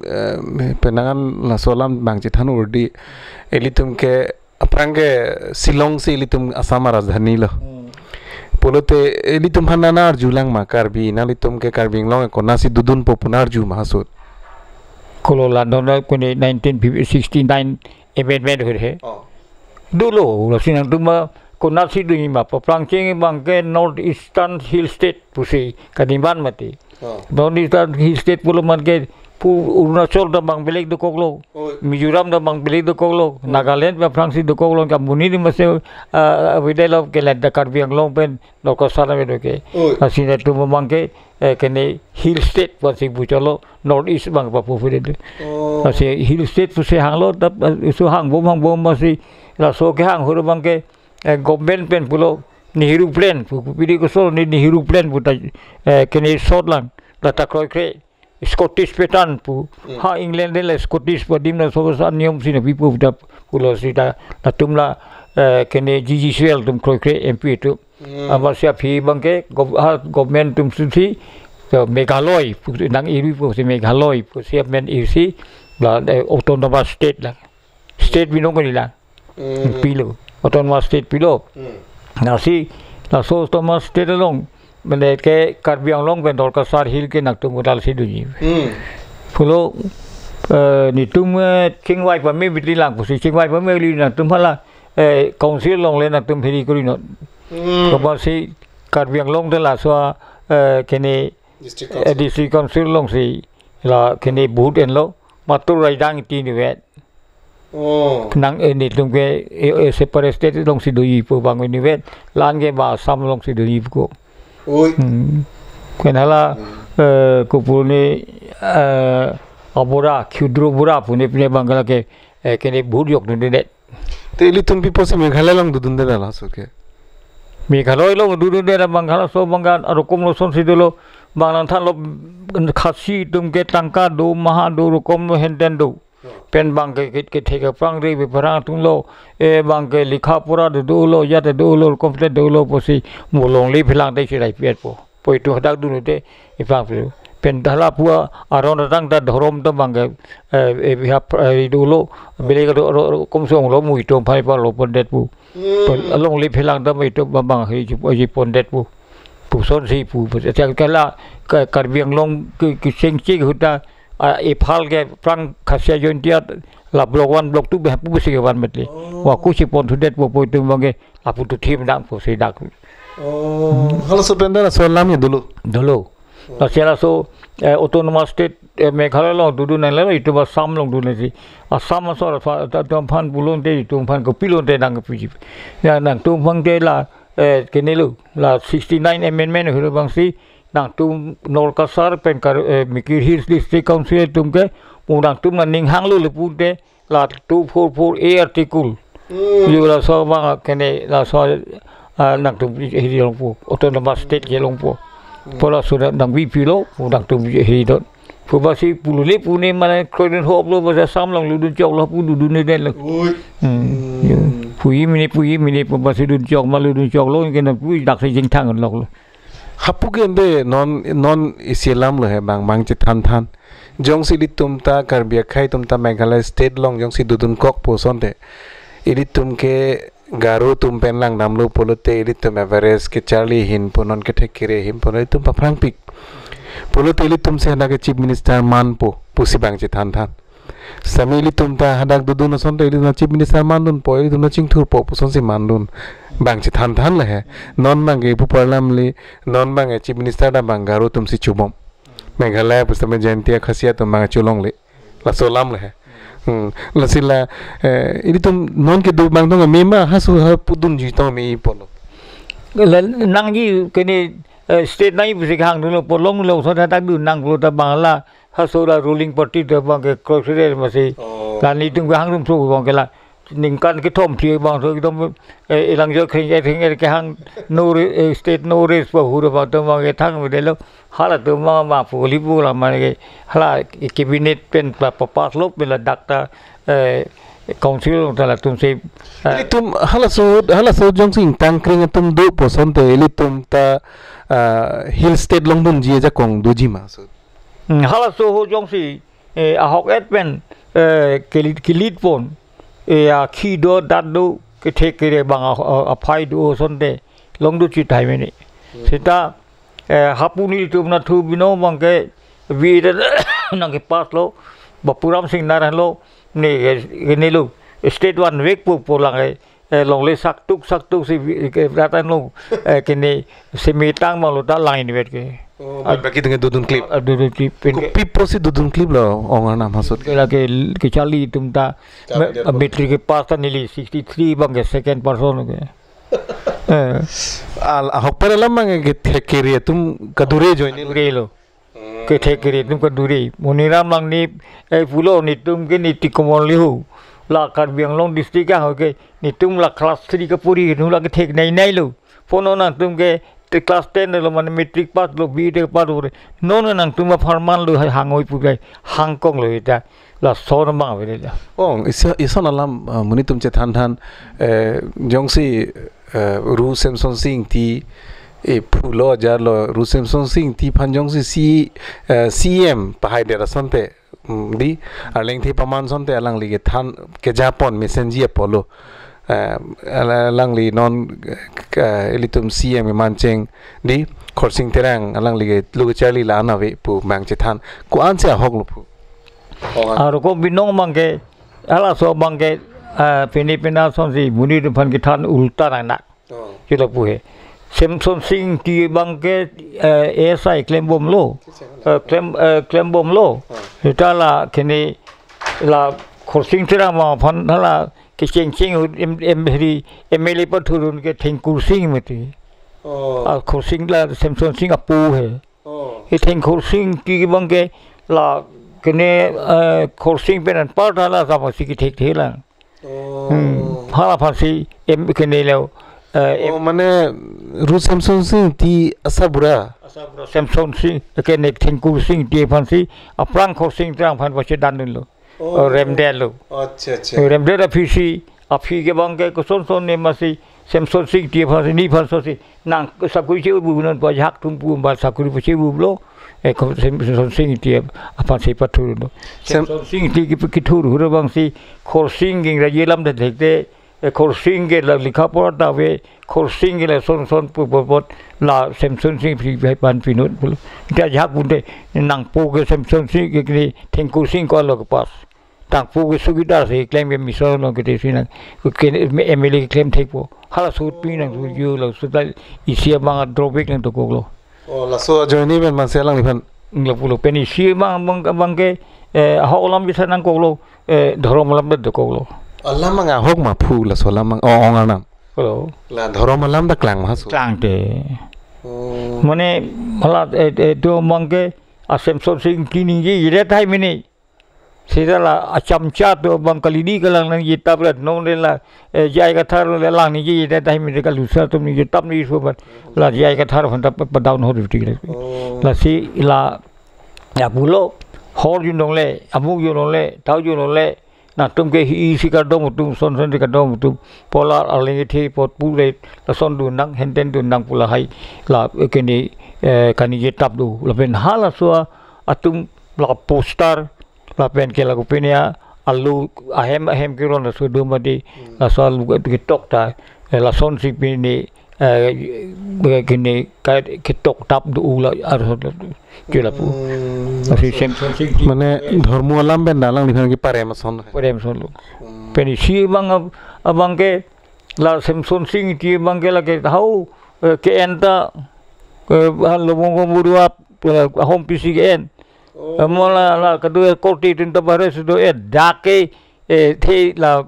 penangan la solam bang chithan urdi elitum ke aprange silong se elitum asam rajdhani lo polote elitum hananar julang ma karbi nalitum ke karbing long ko nasi dudun popular ju mahasud kolo london ko 1969 amendment he dulu la sinang tuma ko nasi dui ma prang ching bang ke north eastern hill state pusi kadiman mati north eastern hill state pulo man ke pu Arunachal da bang belik do koklo Mizoram da bang belik do koklo Nagaland ma prang si do koklo ka muni ni mase videlo ke la da Karbi Anglong pen no ko sala me do ke asine tu bang ke kene hill state pasi buchalo north east bang pa pu fide asi hill state pusi hanglo da su hang bom masi la so ke hang huru bang ke government pen pulo Nehru plan pidi ko so ni Nehru plan puta kene Scotland la ta kroi kre Scottish petan pu ha England le Scottish padim na so sa niom sina pipu da pulo sida na tumla kene GGCL tum kroi kre MP tu amasya phi bangke government tum suthi so Meghalaya nang iri pu si Meghalaya pu siap men isi la autonomous state la state binong ko nila pilo autonomous state pilo nasi la so autonomous state long mene ke Karbi Anglong ben Dorkasar hill ke nak tum dal sidu ji pulo ni tum chingwai pa me bitli lang pusi chingwai pa me li nak tum hala council long le nak tum phiri kori no ko ba si Karbi Anglong de la so kene district council long si la kene boot en lo matur rai dang ti ni wet nang ni tum ke separate state long si do yi pu bang ni wet lan ke ba sam long si do yi ko kenala kupune abora khudro bura pune pune bangala ke kene bhut yok nu de te elitum pipo se Meghalaya long dudun de la so ke Meghalaya long dudun de bangala so bangan arokom lo son sidolo banglan than lo khasi tum ke tangka do maha do rokom lo henden do pen bang ke theka prang re be parang tung lo bang ke likha pura do lo ya do lo complete do lo posi molong li philang dai si rai pet po poi tu hadak du te ipang pen dhala pua aron rang da dhorom to bang ke biha do lo bele ko kom song lo mui tom phai pa lo pondet pu along li philang da mai to bang hi pondet pu pu son si pu chang kala Karbi Anglong ki sing chi huta ipal ke prang khasya jontia la block 1 block 2 be pu si wan metli wa ku si pon thudet po tu bange apu tu thim dang po si dak halo so penda so lam ye dulu la sela so autonomous state Meghalaya long dudu na le itu ba sam long du ne si asam so ta tom phan bulon de tom phan ko pilon de dang pi ya nang tom phang de la kenelu la 69 amendment hu bang si nang tum Dorkasar pen kar Mikir Hills district council tum ke nang tum ning hang lu lepun de la 244 a article yu la so bang kene la so nang tum hi long pu autonomous state ke long pu pola sudah nang vi pilo nang tum hi dot Pubasi pulule pune mana kroiden hop lo basa samlang lu dun jok lo pu du ne den lo. Pui mini pubasi dun jok malu dun jok lo ke na pui dak se jing thang lok lo. Hapu gende non isilam lo hai bang che than jong si litum ta karbia khai tum ta Meghalaya state long jong si dudun kok poson de ilitum ke garu tum pen lang namlu polote ilitum Everest ke Charlie hin ponon ke thekire him pono tum pa prang pik polote ilitum se handa ke chief minister man po pusi bang che than sami ilitum ta hadak dudun son de ilitum chief minister man dun po ilitum na chingthur po poson si man dun bang che than le hai non bang ge pu parlam li non bang ge chief minister da bang garu tum si chubom Meghalaya pusame jantia khasia tum bang chulong le la solam le hai la sila ini tum non ke do bang dong mema hasu ha pudun ji to me polo nang ji ke ni state nai busik hang lo polong lo so da du nang lo ta bang la hasu la ruling party da bang ke consider ma si kan ni tung hang tum so bang ke la ning kan ke thom thi bang so dom elang jo khing ke hang no state no race ba hu ba to bang ke thang me de lo hala to ma poli bu la ma ke hala cabinet pen pa pas lo pe la doctor council ta la tum se tum hala so jong sing tang kring tum do poson te eli tum ta hill state long dun ji ja kong do ji ma so hala so ho jong si a hok et pen ke lead pon a khi do dat do ke thek ke bang a phai do son de long du chi thai me ni sita hapuni tum na thu bino bang ke vi nang ke pas lo bapuram sing naran lo ni lo state one week pu lang long le sak tuk si ke ratan lo ke ni semitang ma lo ta line wet ke bagi dengan dudun clip people si dudun clip lo ongar nam hasut ke chali tum ta metric ke pas ta nili 63 bang ke second person ke al hok par lam mang ke thekiri tum kadure join re lo ke thekiri tum kadure moniram lang ni pulo ni tum ke ni tikomon lihu la Karbiang Long district ka ho ke ni tum la class 3 ka puri nu la ke thek nai lo fono na tum ke class 10 lo man metric pass lo bi de pa do no nang tum ma farman lo hangoi pu kai hang kong lo ita la so na ma we la ong isa na lam muni tum che than jong si ru Samson Singh ti phulo jar lo ru Samson Singh ti phanjong si CM pahai de rasante di arleng thi paman sonte alang li ke than ke japon messenger polo alang li non elitum CM mancheng di khorsing terang alang li ke lu charli la na we pu mang che than ku an se hok lu pu aro ko binong mangke ala so mangke Filipina son si muni tu pan ke than ulta na kita pu he Samson Singh ti bangke ASI claim bom lo claim bom lo ta la kene la khorsing terang ma phan la ke cheng MLA पर थुरुन के थेंकुर सिंह में थी खोरसिंग ला सैमसन सिंह अपू है ये थेंकुर सिंह की बंग के ला कने खोरसिंग पे नन पार डाला सामसी की ठीक थे ला हाला फांसी कने लो मने रू सैमसन सिंह ती असा बुरा सैमसन सिंह कने थेंकुर सिंह ती फांसी अपरांग खोरसिंग तरंग फान बचे दान लो रेमडेल लो अच्छा रेमडेल अफीसी अफी के बंग के सोन ने मसी सैमसन सिंह ती फांसी नी फांसो सी नांग सकुई चे बुनन प झाक तुम पु बा सकुई प चे बुबलो ए सैमसन सिंह ती फांसी पथुर लो सैमसन सिंह ती की थुर हुर बंग सी खोरसिंग गिंग राजेलम दे देखते खोरसिंग के लिखा पढ़ता वे खोरसिंग के सोन पुपट ला सैमसन सिंह भी भाई पान पिनोट बोलो क्या झाक बुनते नांग पो के सैमसन सिंह के थेंकुर सिंह को लोग पास तांग पो के सुविधा से क्लेम के मिशन लोग के देसी ना के MLA के क्लेम थे पो हाला सूट पी ना सूट यो लोग सूट इसी मांग ड्रॉबैक ना तो कोगलो ओ ला सो जॉइनी में मन से लंग निफन लोग पुलो पेनी इसी मांग के हाओलम बिसा ना कोगलो धर्म लम दे कोगलो अल्लाह मंगा होक मा फू ला सोला मंग ओंगा नाम हेलो ला धर्म लम द क्लांग मासु क्लांग ते मने मला तो मंग के सैमसन सिंह की निंगे ये थाई मिनी सीधा ला अचमचा तो बंकलीडी कलंग नंग ये तब नो ने ला जाय का थार ले लांग निंगे ये थाई मिनी का लुसा तुम निंगे तब नहीं सो बट ला जाय का थार फंटा प डाउन हो रिटी ला सी ला या Bulo khor yun dong le amuk yun dong le tau yun dong le na tum ke hi si ka dong tum son son ka dong tum pola aling thi pot pu le la son du nang hen ten du nang pula hai la ke ni kani je tap du la ben hala so atum la poster la pen ke la ku penia alu ahem ke ron so du ma di la so lu ke tok ta la son si pini begini kayak ketok tap du la arhot kila pu masih semson sing মানে ধর্ম আলাম বেন দালাং লিখান কি পারে মাসন lu peni si bang abang ke la semson sing ti bang ke la ke tahu ke enta lobong budua hom pisi ke en mola la kedua koti tinta bare sudo dake the la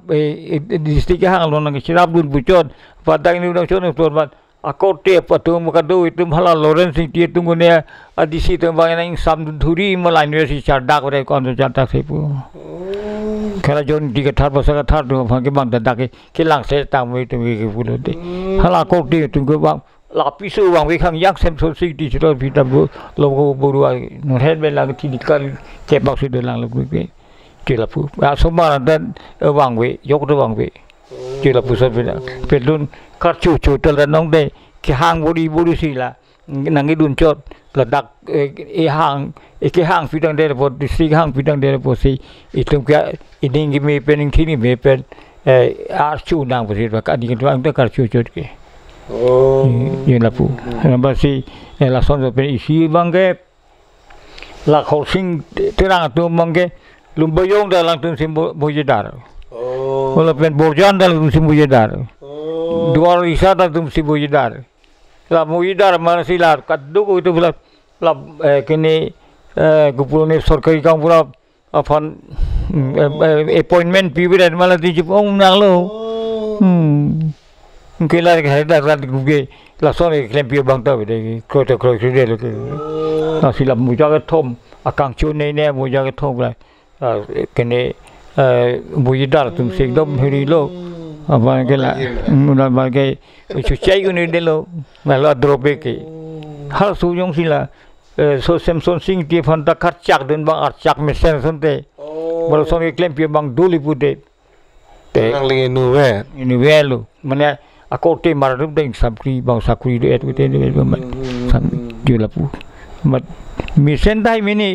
distrik hang lo nang sirap dun bucon padang ni udang chon torban akote patum kadu itu hala loren sing tie tunggu ne adisi tu bang nang sam dhuri malai university chardak ore kon chardak sepu kala jon diga thar basa thar du bang ke bang dak ke lang se tang we tu ke pulo de hala kote tunggu bang la pisu bang we khang yak sem so sing ti chro pita bu lo buru no head ben la ti dikal ke bak su de lang lo ke kila pu asomara dan bang we yok do bang we kila pu sa pedun karchu chutal nong de ke hang bodi si la nang idun chot la dak hang ke hang pidang de po distrik hang pidang de po si itum ka iding gi me pening thini me pen archu nang po si ka di kan ta karchu chot ke ye la pu number si la son so pen isi bangge la khosing terang tu bangge lumbayong dalang tum sim bojedar wala pen borjan dalang tum sim bojedar dua risa tum sim bojedar la bojedar mana sila kaddu ko itu la kini gupulone sarkari kam pura afan appointment period mala di jipong nang lo kila ke hada rat guge la son ke klempio bang ta de ko to ko de lo ke na sila muja ke thom akang chu ne ne muja ke thom la kene bojedar tum sik dom heri lo apa ke la mula ba ke chu chai ko ne de lo mala drobe ke hal su yong sila so semson sing ti fan ta khat chak den bang ar chak mesen son te bal son ke klempio bang duli pude te nang li nu we lo mana aku te maradum ding sabri bang sakri de et te de sam jula pu mat misen dai mini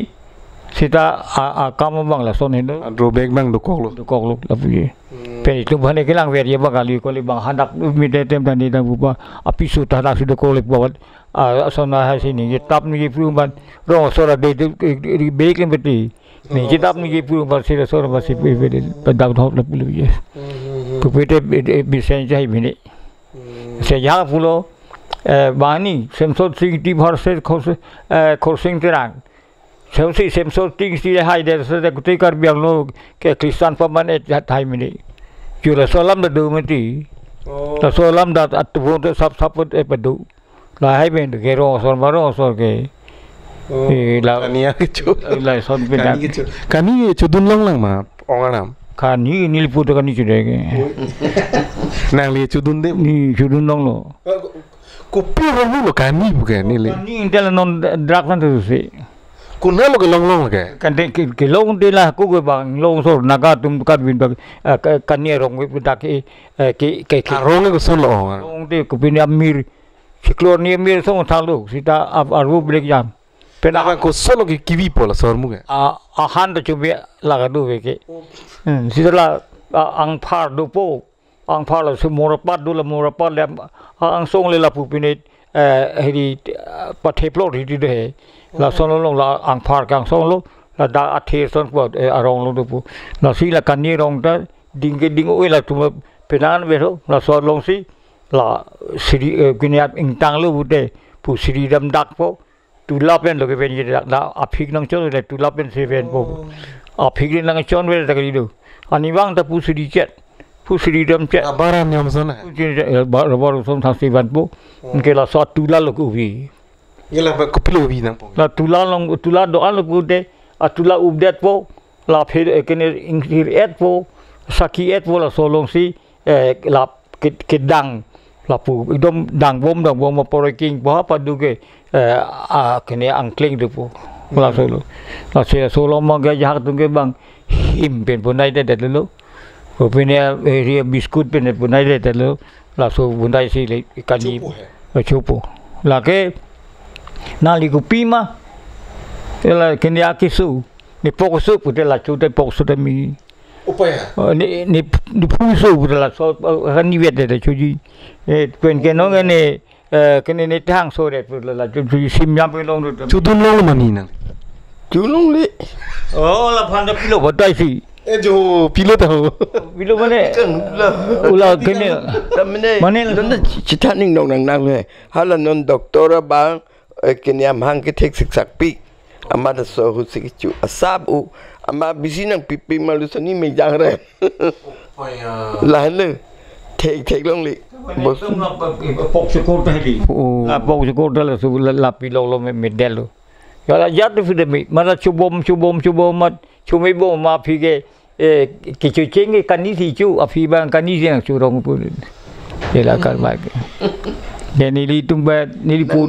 sita kam bang la son hendo drobek bang dukok lu la pu ye pe itu bhane ke lang ver ye bang ali ko li bang handak mi de tem dan da bupa api su ta da su de ko le bawat sona ha sini ye tap ni pu ban ro sora de be ke beti ni je tap ni pu ban sira sora ba si pe de da dhop la pu ye pu pe te bi sen jai mini se ya pulo bani semsot sing ti versus khosing terang semsi semsot ting si hai de se kutai kar biang lo ke kristan paman et thai mini jura solam da du mati ta solam da at bo to sap e padu la hai ben ke ro sor maro sor ke la nia ke chu la son pe da kani chu dun lang ma onganam kani nilpu to kani chu de ke nang li chu dun de ni chu dun long lo kopi ro lo kani bukan ni le kani intel non drak san tu se kuna lo ke long ke kan ke long de la ku bang long so naga tum kat win bag kan ni rong wi da ke rong ko son lo long de ku bin amir siklor ni amir so thalu sita aru break jam pena ko solo ke kiwi pola sor mu ke a han da chubi la ga du ke sita la ang phar du po ang phar la su morapat du la morapat le ang song le la pu pinit heri patheplo ri de la son long la ang phar kang song lo la da athe son po arong lo du pu la si la kan ni rong da ding oi la tu penan ve ro la so long si la siri ginyap ing tang lo bu de pu siri dam dak po tu la pen lo ke pen ye la aphik nang chon le tu la pen se pen po aphik nang chon ve da ki du ani wang ta pu siri chet pu siri dam chet abaran nyam son ha bar som thang si ban po ke la so tu la lo ku vi yela ba kopilo vi nang po la tula do an lo de atula update po la phir kene ingir et po saki et po la solong si la ke dang la pu dom dang bom ma poroking pa pa du ke kene angkling du po la solo la se solo mang ke jak tung ke bang him pen punai de de lo ko penia ria biskut pen punai de lo la so punai si le kani chupu la ke na li kupima ela kenia kisu ni pokusu putel la chu de pokusu de mi upaya ni pusu putel la so kan ni wet de chu ji pen ke no ne kene ni tang so de putel la chu sim yam pe long de chu dun long mani nang chú long lệ la phan da pilo batai si jo pilot ho pilo mane cần là ula kene mane nó chỉ thằng ninh nong nangเลยhay là non doctor bang cái niệm hàng cái thếch sắc pi ama da so hu sik chu asab u ama bisi nang pipi malu sani me jang re là le thếch long lệ bos pok sekor ta di pok sekor ta la su la pilo lo me medel kalau jatuh sudah mana cubom mat cumi bom api ke kecucing ke kani sicu api bang kani yang curong pun jelah kalbag dan nilipu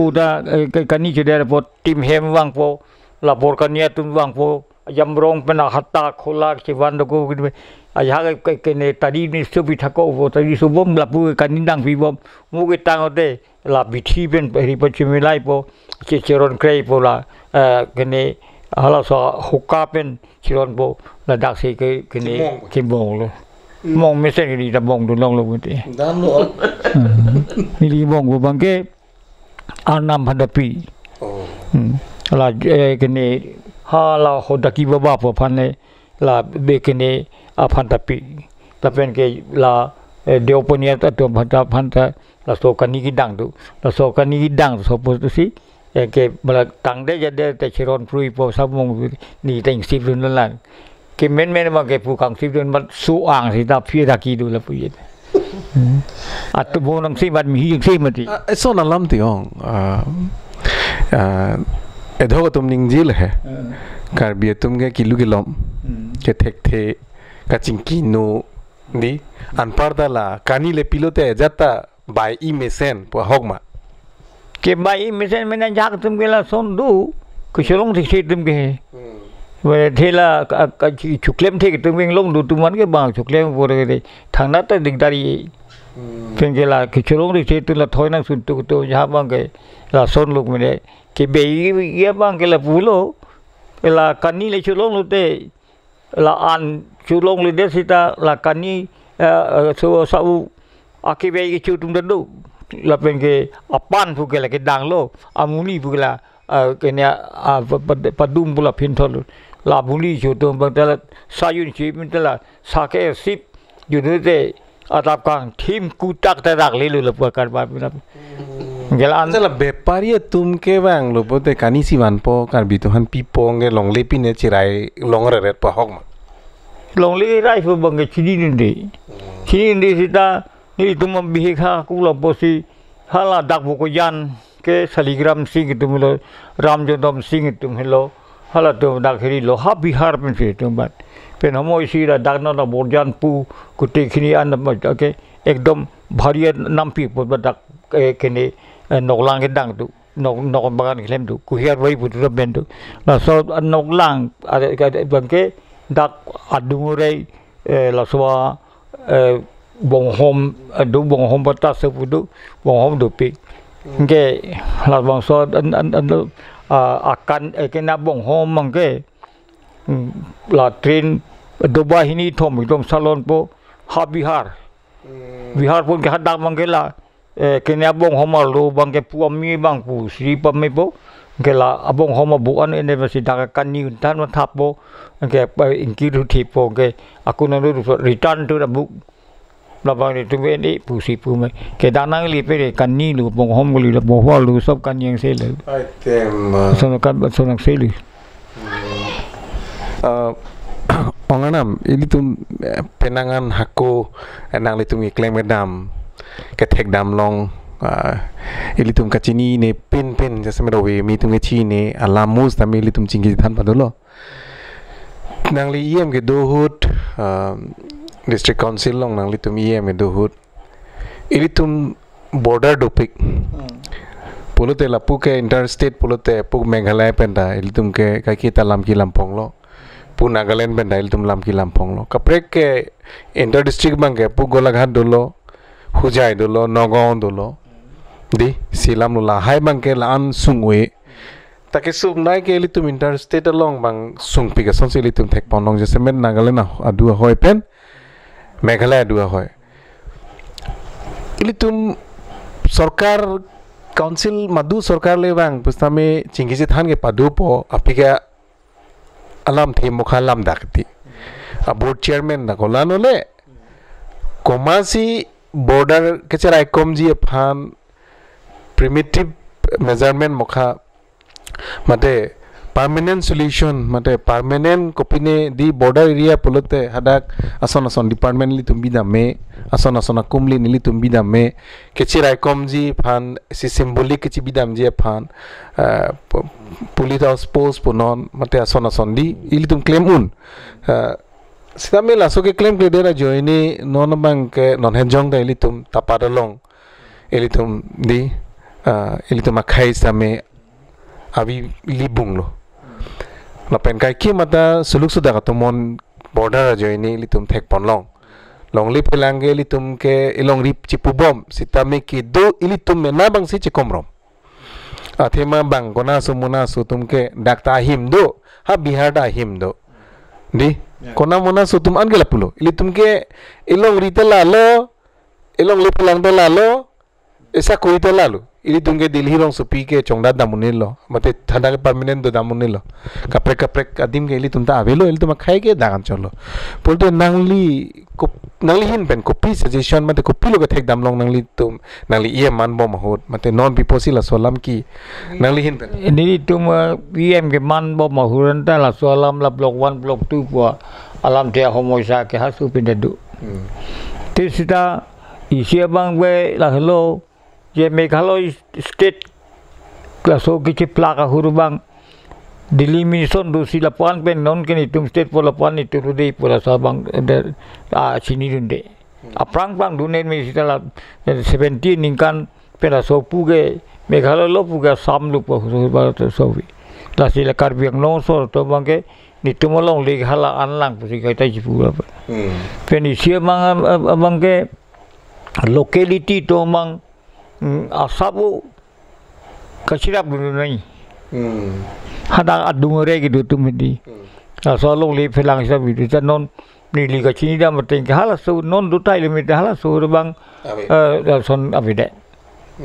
dah kani sudah dapat tim hem wang po laporkan niat tu wang po jamrong pernah hatta kolak ciwan doku gitu ayah ke tadi ni sepi thako tadi subom lapu kani dang pibom mungkin tangote la bithi ben ripat cimilai po ciron krei po la kene hala so hukapen ciron po la dak si ke kene kimbong lo mong mesen ni da bong du long lo mete dan lo ni bong bo bangke anam hadapi la kene hala hodaki baba po phane la be kene aphan tapi la pen ke la deopania ta to phanta la so kani gidang tu la so kani gidang so po tu si ke bala tang de jade te chiron prui po samong ni teng sip lun lan ke men ma ke pu kang sip lun mat su ang si ta phi da ki du la pu yet at bo nang si bat mi hi si mati so na lam ti ong edho tum ning jil hai kar bi tum ke kilu kilom ke thek the ka chingki no di anpar dala kani le pilote jata by imesen po hogma ke by imesen mena jak tum ke la son du ku cholong thik tum ke we thela ka chuklem thik tum ing long du tum man ke bang chuklem po re thang na ta ding dari pen ke la ke cholong thik tu la thoi na sun tu to ja bang ke la son luk me ke be ye bang ke la pulo ke la kani le cholong lu te la an cholong le de sita la kani so sau akibe ke chutum dadu la pen ke apan pu ke la ke dang lo amuli pu la ke ne padum pula pinthol la buli chutum bang tala sayun chi min tala sake sip junute atap kang tim kutak tarak lelu la pu kar ba gelan tala bepari tum ke bang lo pote kani siwan po kar bi tuhan pipong ge long lepi ne chirai long re pa hokma long le rai fu bang ke chini ndi sita ni tum bihe kha ku la posi hala dak bu ko yan ke saligram sing tum lo ram jodom sing tum hello hala tum dak heri lo ha bihar pen se tum bat pen homo isi ra dak na borjan pu ku te khini an ma ke ekdom bhariya nampi po dak kene noklang ke dang tu nok bagan klem tu ku hiar wai pu tu ben tu la so noklang bang ke dak adungurei la so bong hom du bong hom bata se pudu bong hom du pi ke la bong so akan kena bong hom mangke la train doba hini thom dom salon po ha bihar pun ke hadak mangke la kena bong hom lo bangke puami bang pu sri pam po ke la abong hom bu an university kan ni tan ma thap po ke inki ru thi po ke aku na return to the book la bang ni tu ni pusi pu me ke danang li pe kan ni lu bong hom li la bo ho lu sob kan yang se le ai tem so nak se li onganam ili tum penangan hako nang li tum iklem medam ke thek dam long ili tum kachini ne pin jase me rowe mi tum chi ne alamus tam ili tum chingi than padolo nang li yem ke dohut district council long nang li tum yem ke dohut ili tum border dopik pulut la pu ke interstate pulut pu Meghalaya penda il tum ke kai kita lam ki lampong lo pu Nagaland penda il tum lam ki lampong lo kaprek ke inter district bang ke pu Golaghat dolo Hujai dolo Nagaon dolo di silam lo la hai bang ke la an sungwe ताकि सुब नाय के लिए तुम interstate along बांग सुंग पिका सोंसे लिए तुम थेक पॉन्लोंग जैसे में नागालैंड अदुआ होय पेन मेघालय अदुआ होय इली तुम सरकार काउंसिल मधु सरकार ले बांग पुस्ता में चिंगिसे थान के पादु पो अपिका अलाम थे मुखा लाम दाकती अब बोर्ड चेयरमैन ना कोलानो ले कोमासी बॉर्डर के चराय कोमजी अफान प्रिमिटिव मेजरमेंट मुखा मते permanent solution mate permanent kopine di border area polote hadak ason department li tumbi dame ason kumli nili tumbi dame kechirai komji phan si symbolic kechi bidam je phan police house post punon mate ason di ili tum claim un sidame laso ke claim dera joini non bank non henjong da ili tum tapadalong ili tum di ili tum akhai same अभी लिबुंग लो लपेन काय की मता सुलुक सुदा का तुमन बॉर्डर जो इनी लि तुम थेक पनलोंग लोंग लिप लांगे लि तुम के इलोंग रिप चिपुबम सितामे की दो इली तुम में ना बंग से चिकोमरम अथेमा बंग कोना सुमुना सु तुम के डाक्ता हिम दो हा बिहार दा हिम दो दी कोना मुना सु तुम अनगेला पुलो इली तुम के इलोंग रिते लालो इलोंग लिप लांग दो लालो ऐसा कोई तो लालो इली तुमके दिल्ली रोंग सुपी के चोंगदा दामुने लो मते ठंडा के परमानेंट दो दामुने लो कपरे आदिम के इली तुमता आवेलो इली तुम खाए के दागन चलो बोलते नंगली हिन पेन कॉपी सजेशन मते कॉपी लोग थे दाम लोग नंगली तुम नंगली ये मान बो महोत मते नॉन पिपोसी ला सोलम की नंगली हिन पेन ini तुम पीएम के मान बो महुरन ता ला सोलम ला ब्लॉक 1 ब्लॉक 2 को alam dia homoisa ke hasu pindu tisita isia bang we la hello je Meghalaya state klaso ki plaka hurubang delimitation do sila pan pen non kini tum state pola pan itu rudi pola sabang a sini dunde aprang bang dunen mi sitala 17 ningkan pera so puge Meghalaya lo puga sam lu po ba so vi la sila karbiang no so to bang ke ni tumolong le hala anlang pusi kai tai pu pen isia bang ke locality to mang asabu kacirap dulu nai, ada adungere gitu tu mesti. Asalong le pelang sabu itu, jadi non nili kacini dah merting halas so non dutai le merting halas so bang, son abide,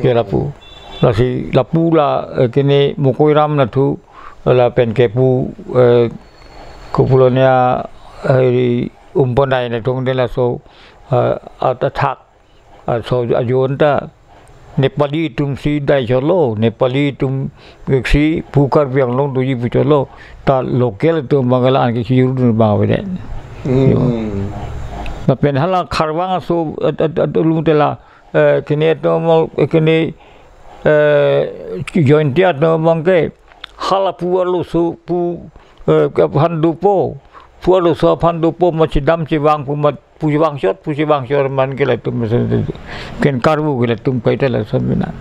ya lapu, lapu la kini mukoiram na tu la pen kepu kumpulannya umponai na tu mendela so attack, so ajuan ta Nepali tum si dai cholo Nepali tum si pukar biang long tu ji cholo ta local tu Bangladesh ke siru bang wede na pen hala kharwang so lu tela kene to mo kene jointia to bangke hala pualu so pu handupo pualu so handupo macam cibang pumat pujiwang shot man ke la tum ken karbu ke la tum kai tela sabina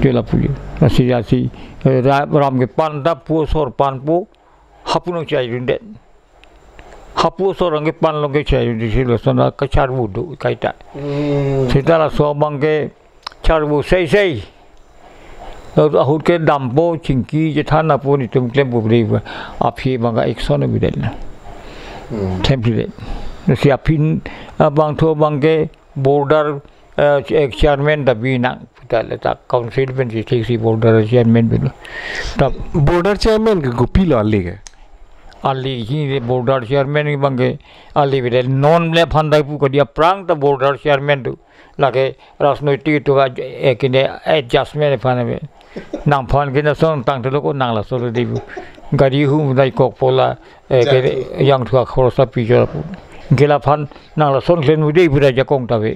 ke la puji asi ram ke pan da pu sor pan pu hapuno chai runde hapu sor ang ke pan long ke chai runde sila sona ka charbu do kai ta sitala so bang ke charbu sei lo ahut ke dampo chingki je thana pu ni tum klem bu ri aphi banga ekson bi den template siapin bang tho bang ke border chairman da bina ta council ben si border chairman ben ta border chairman ke gopi lo ali ke ali hi border chairman bang ke ali be non le phandai pu ko dia prang ta border chairman tu lage rasnoiti tu ekine adjustment phane nang phon ke na song tang tu ko nang la so di gari hu dai kok pola ke yang thua khorsa pi jo gela phan nang la son len udei pura jakong tawe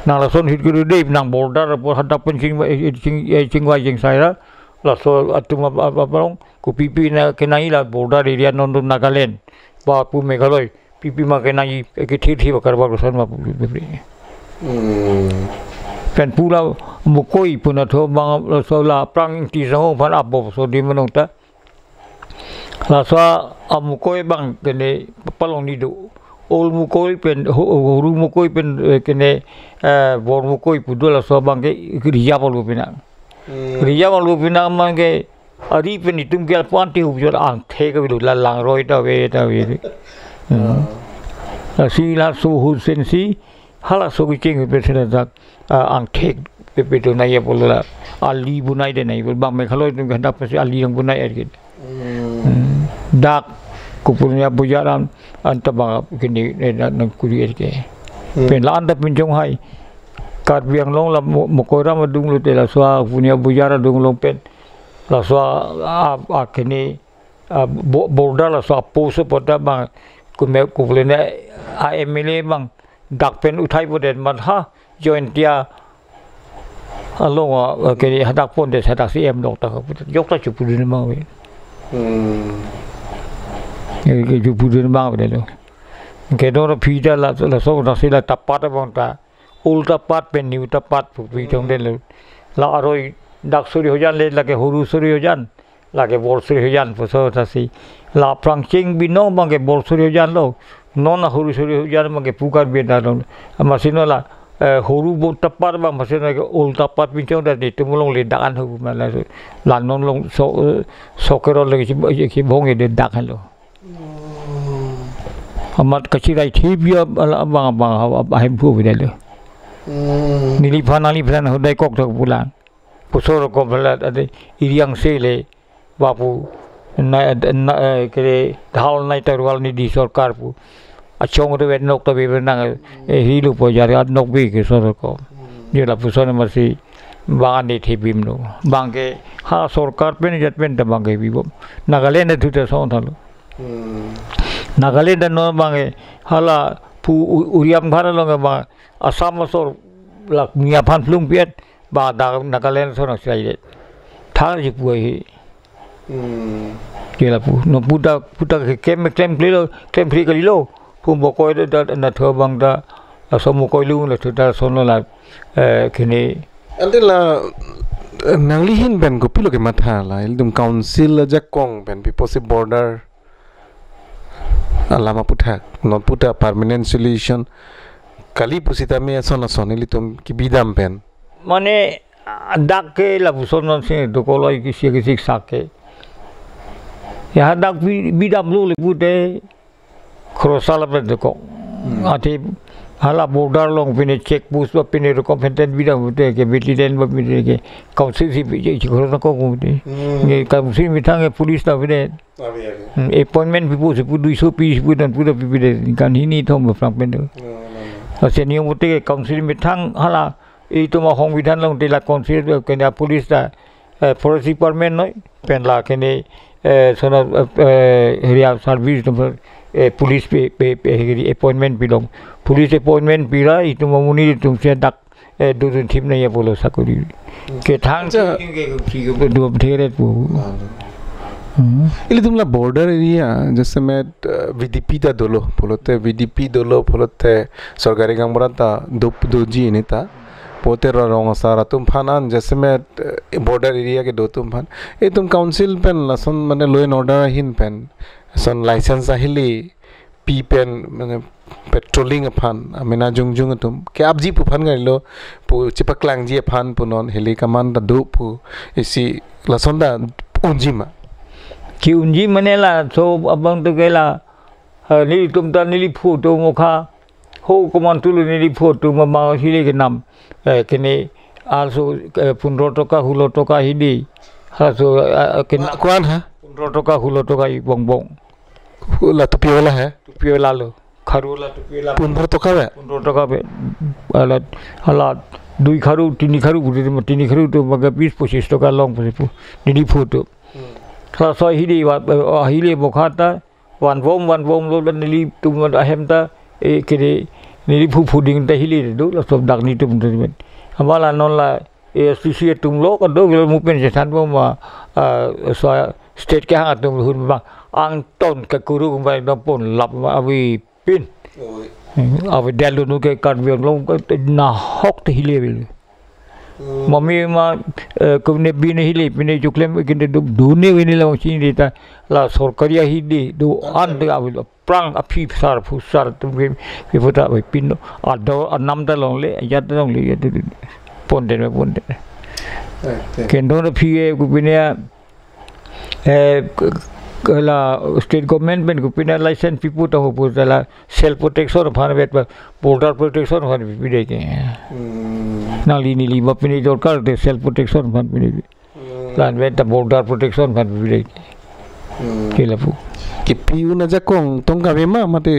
nang la son hit guru dei nang border por hada pen chingwa jing sai la so atuma barong ku pipi na kenai la border area non Nagaland ba pu Meghalaya pipi ma kenai ke thi ba karba ko son ma pen pula mukoi pun atau bang sola prang ti saho pan abo so di menong ta la so amukoi bang kene palong ni do ol mukoi pen huru mukoi pen kene bor mukoi pudu la so bang ke riya bolu pinang mang ke ari pen itum gel panti hujur ang the ke bilu la lang roi ta we si la so hu sen si hala so ki king pe thena dak ang thek pe to nai bola ali bunai de nai bang me khaloi tum ganda pe ali ang bunai er ke dak kupunya bujaran anta bang kini nang kuri er ke pen la anda pinjong hai kat biang long la mokora ma dung lu te la swa punya bujara dung long pen la swa a kini border la swa pose poda bang kume kupulene a emile bang dak pen uthai boden man ha join dia along ke hadak pon de hadak si em dok ta yok ta chupu ni ma we ke chupu ni ma we lo ke do phida la so na si la tapat bang ta ulta pat pen ni tapat pi tong den lo la aroi dak suri hojan le la ke huru suri hojan la ke bol suri hojan so ta si la prang ching bi no bang ke bol suri hojan lo non na huru suri hojan bang ke pukar bi da lo masino la huru bo tapat bang masino ke ulta pat bi chong da ni tumulong le dakan hu ma la non long so ke ro le ki bong de dak lo amat kachirai thibia bang hai bu bi lo nili phana hodai kok thok pulang pusor ko bala ade iriang sele bapu na kere dhal nai tarwal ni di sarkar pu achong re nok to be nang hilu po jar nok bi ke sor ko ni la pusone masi bang ni thibim no bang ke ha sarkar pen jat pen ta bang ke bi bom nagaland thu ta son thalo nagaland no bang hala pu uriam bhara long bang asam sor lak mia phan plung piet ba da nagaland so na sai thar ji pu hi ke la pu no puta ke kem free ka lo pu bo ko da na tho bang da so mo ko lu la da so no la kini ante la nangli hin ben ko pilo ke matha la dum council ja kong ben pi posi border alama puta non puta permanent solution kali pusita me sona sonili tum ki bidam pen mane dak ke la puson se do ko loi ki sik sakke ya dak bidam lu le bude krosala pe de ko ati hala border long pine check post pa pine ro competent bidam bude ke bitiden ba pine ke council si ji ko ko bude ni council mi thang police ta bude appointment people se pu 200 piece budan puda pide kan hini thom fra pen senior mute council mi thang hala itu ma hong bidan long tila council ke na police da forest department noi pen la ke ne sona area service number police pe appointment bilong police appointment pira itu mamuni tum se dak do thim nei bolo sakuri ke thang ke do there pu ili tumla border area जैसे मैं VDP दा दोलो बोलते VDP दोलो बोलते सरकारी गंगमरा ता दो जी नेता पोते रंग सारा तुम फानान जैसे मैं border area के दो तुम फान ये तुम council पेन लसन मने law and order हिन पेन सन license आहिली पी पेन मने पेट्रोलिंग फान अमेना जुंग तुम क्या आप जी पुफान गए लो पु चिपक लांग जी फान पुनोन हेली कमान दा दो पु इसी लसन दा उंजीमा ki unji manela so abang tu gela ni tum ta ni photo mokha ho command tu ni photo ma ma hile ke nam kene also 15 toka 16 toka hidi ha so kena kwan ha 15 toka 16 toka bong la tupi wala hai tupi wala lo kharu la tupi wala 15 toka be 15 toka be ala dui kharu tini kharu to maga 20-25 toka long pu ni photo Kalau saya hili hili bokhata wan vom lo nili tum ahemta kiri nili puding ta hili do la sob dak ni tum temen amala non la sisi tum lo ko do mu pen setan bo ma so state ke hang tum hun ba ang ton ka kuru ba do pon lap awi pin awi dalu nu ke kan biang lo na hok te hili bil mami ma kene bine hili bine juklem kene dunia ini lah macam ni ta la sorkaria hili do an de avil prang api besar pusar tu we puta we pino ada 6 talong le ya talong le ponden kendo na pie ku bine la state government ben ku bine license pipu ta ho la self protection bhan bet border protection bhan bide ke nang lini lima pini dorkar de self protection bhan pini lan bet border protection bhan bide ke lapu कि पीयू न जाकों तोंगा बेमा मते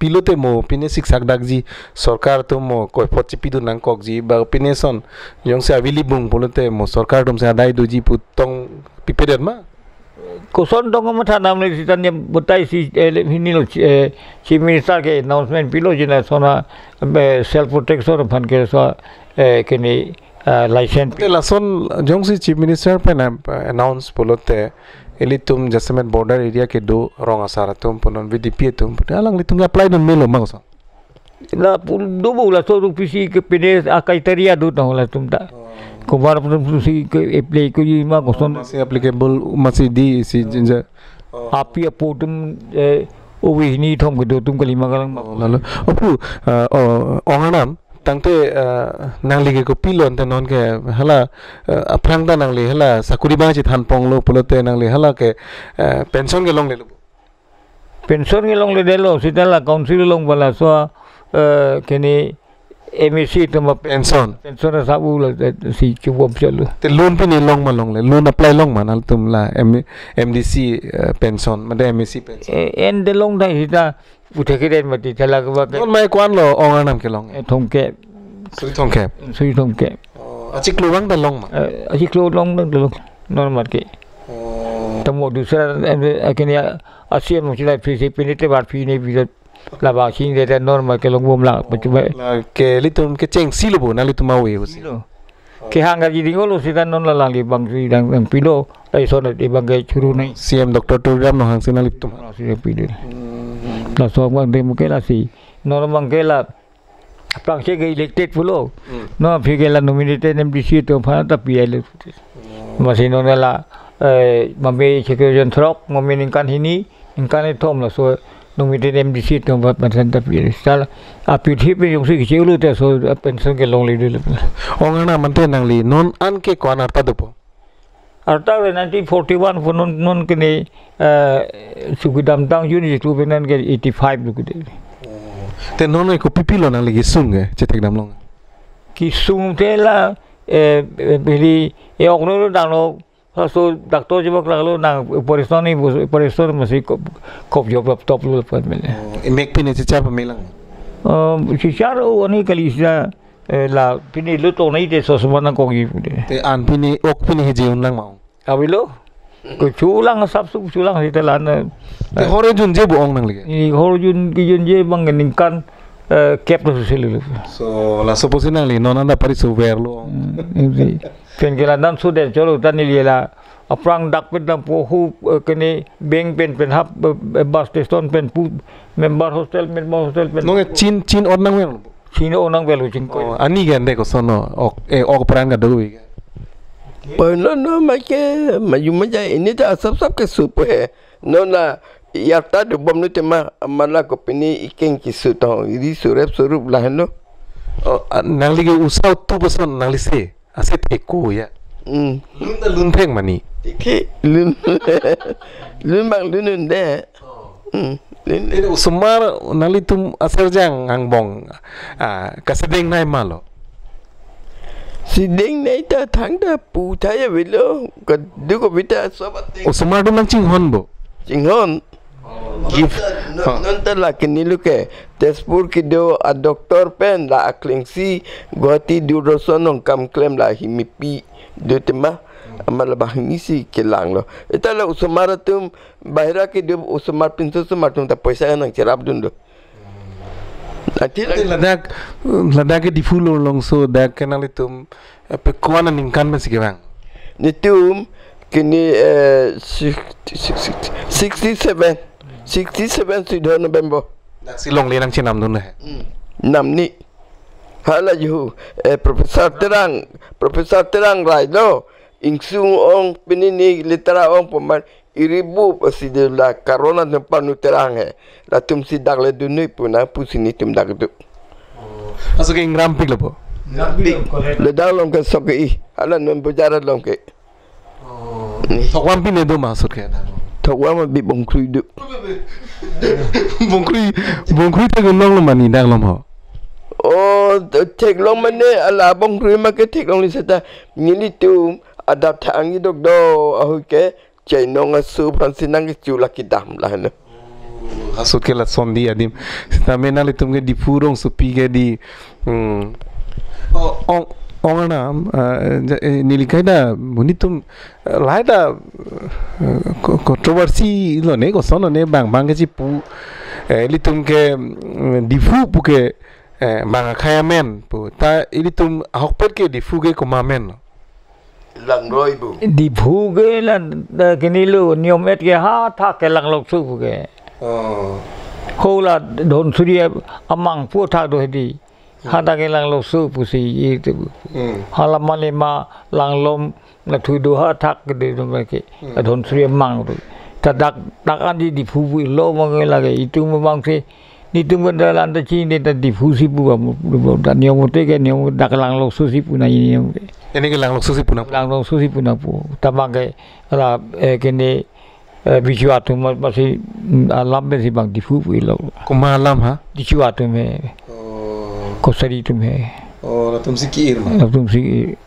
पिलोते मो पिने शिक्षक दागजी सरकार तो मो कोई पच्ची पिदु नंग कोकजी बा पिने सन यों से अविली बुंग बोलते मो सरकार तुम से आदाई दुजी पुतों पिपेदर मा कोसन तोंगा मथा नाम ले सितन ने बताई सी हिनी लो चीफ मिनिस्टर के अनाउंसमेंट पिलो जिना सोना सेल्फ प्रोटेक्शन फन के सो केनी लाइसेंस ते लासन जों से चीफ मिनिस्टर पे ना अनाउंस बोलते एली तुम जैसमेंट बॉर्डर एरिया के दो रोंग आसारा तुम पुनन विदीपी तुम अलग ले तुम अप्लाई न मेलो मांगो la do bola so pisi ke pene criteria do la तुम ता कुमार पुसी के अप्लाई को ये मा कोसन से एप्लीकेबल मसी दी सी जिंजा आपी अपो तुम ओवी नि थम के दो तुम कली मगलंग लालो अपु ओंगनाम तंगते नांगली के को पिलोन त नन के हला अफ्रांगदा नांगली हला साकुरी बाजी थान पोंगलो पुलते नांगली हला के पेंशन के लोंग ले लो पेंशन के लोंग ले दे लो सितला काउंसिल लोंग वाला सो केनी एमएससी तुम पेंशन साबु सी चुबम चलो ते लोन पे ने लोंग मा लोंग ले लोन अप्लाई लोंग मा नाल तुम ला एमडीसी पेंशन मते एमएससी पेंशन एन दे लोंग दा हिता उठे के देन मति चला के बा लोन मै क्वान लो ओंगनाम के लोंग थोंके सुई थोंके अचिक लोंग दा लोंग मा अचिक लोंग दा लोंग नॉर्मल के तमो दूसरा केनी असियन मुचला फिर पिनिते बार फी ने भी लाबा सिंग दे नॉर्मल के लोंग बोमला बचबे के लितुम के चेंग सिलबो ना लितुम मावे हो सिलो के हांगा जी दिंगो लो सिदा नन ला लांगी बंगसी दंग पिलो आई सोन दे बंगे छुरु नहीं सीएम डॉक्टर टूराम नो हांग सिना लितुम सिरे पिले la so bang de mukela si no mangela prangse ge elected pulo no phigela nominated MDC to pha ta PL masino la mame secretary throk mame ninkan hini inkan thom la so nominated MDC to pha pasan ta PL sal api thi pe yong si ke lu te so pension ke long le le ongana mante nangli non an ke kwan arta dopo arta 1941 for non kene sugidam tang unit to benan ke 85 lu ke te non ko pipilo nang lagi sunge cetek dam long ki sung te la beli e ogno dang lo so doctor jebak laglo nang operation masih kop job top lu pat mele mek pine chicha pa melang chicha oni kali sa la pini lu to nei te so semana ko gi te an pini ok pini heji un lang mau abilo ko chulang sap su chulang hita lan te hore jun je bu ong nang lege ni hore jun ki jun je bang ningkan kep lu selu so la suppose nang li non anda pari su verlo pen gela dan su den cholo tan ni la aprang dak pen dam po hu kene beng pen hap bus station pen pu member hostel pen no chin on nang wen Sino onang belu jingko. Ani gande ko sono ok perang ga dulu ya. No make maja ini ta sab ke sup है no na yarta de bom no tema amala ko pini iken ki su to iri surup lah no. Nang lagi usau tu beson nang lise ase teko ya. Lun peng mani. Ke lun bang lun de. Ini usumar nali tum asal jang ang bong kasedeng nai malo sideng nai ta thang da pu thaya velo ka du ko bita sobat usumar dum nang chinghon bo chinghon give non ta la kinilu ke tespur ki do a doctor pen la aklingsi goti du rosonong kam claim la himipi do tema amala bahingisi ke lang lo etala usumara tum bahira ke dia usumar pintu sumar tum ta paisa nang cerap dundo nanti ladak ke difulo long so dak kenal tum pe kwana ningkan men sikewang nitum kini 67 sidon bembo dak silong le nang chinam dun nam ni hala ju profesor terang rai do ingsung ong penini litera ong peman iribu pasidela corona tempat nu terang he la tum sidak le dunui puna pusini tum dak tu asuk ing rampik lo le dalam ke soki hala nun berjalan long ke tok wampi ne do masuk ke tok wa bi bongkrui du bongkrui te gonong lo mani dak lo mo oh tek long mane ala bongkrui ma ke tek long li seta ngili tu ada tangi dok do ahu ke cai nong asu pansinang ke chula kidam lah ne asuk ke la sondi adim sta menali tumge di purong supi ke di orang nam nilikai da munitum laida kontroversi lo ne ko sono ne bang ke cipu litum ke difu puke bang khaya men pu ta ilitum hokpet ke difu ke komamen lang roi bu difu ke la kini lu nyomet ke ha tha ke lang lok su ke hola don surya amang pu tha do di hada ke lang lok su pusi itu halaman lima lang lom na tu do ha thak ke do ke don surya mang tu tadak takan di fu lo mang lagi itu memang se ni tu mendalan ta chi ni ta difusi pu da nyom te ke nyom dak lang lok su si pu na ini ke lang lok su si pu na lang lok su si pu na pu tamang ke la ke ni bijuatu masih alam be si bang difu pu lo kuma alam ha dijuatu me kosari tu me la tum sikir ma la tum sikir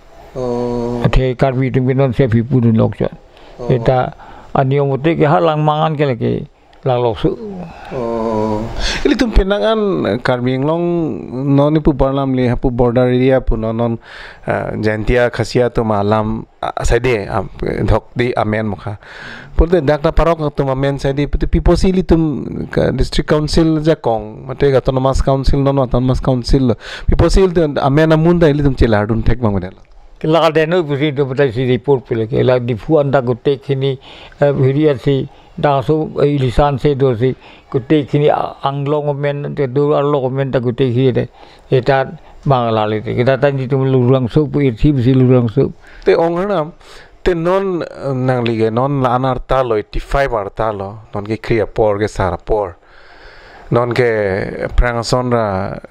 athe karbi tu binon se phi pu lok cha eta aniom te ke halang mangan ke lagi lang lok su ili tum penangan Karbing Long non ipu barlam le hapu border area pu non jantia khasia tu malam sade dhok di amen mukha pulte dakta parok tu amen sade puti piposi ili tum district council ja kong mate autonomous council non autonomous council piposi amen amunda ili tum cheladun thek mangudel lagal denu pusi tu putai si report pile ke la difu anda gote khini viria si daso ilisan se dosi gote khini anglong men te do along men ta gote khire eta bangalali te kita tan jitu lurang so pu irsi bisi lurang so te onganam te non nanglige non lanar talo 85 artalo non ke kriya por ke sara por non ke prangasonra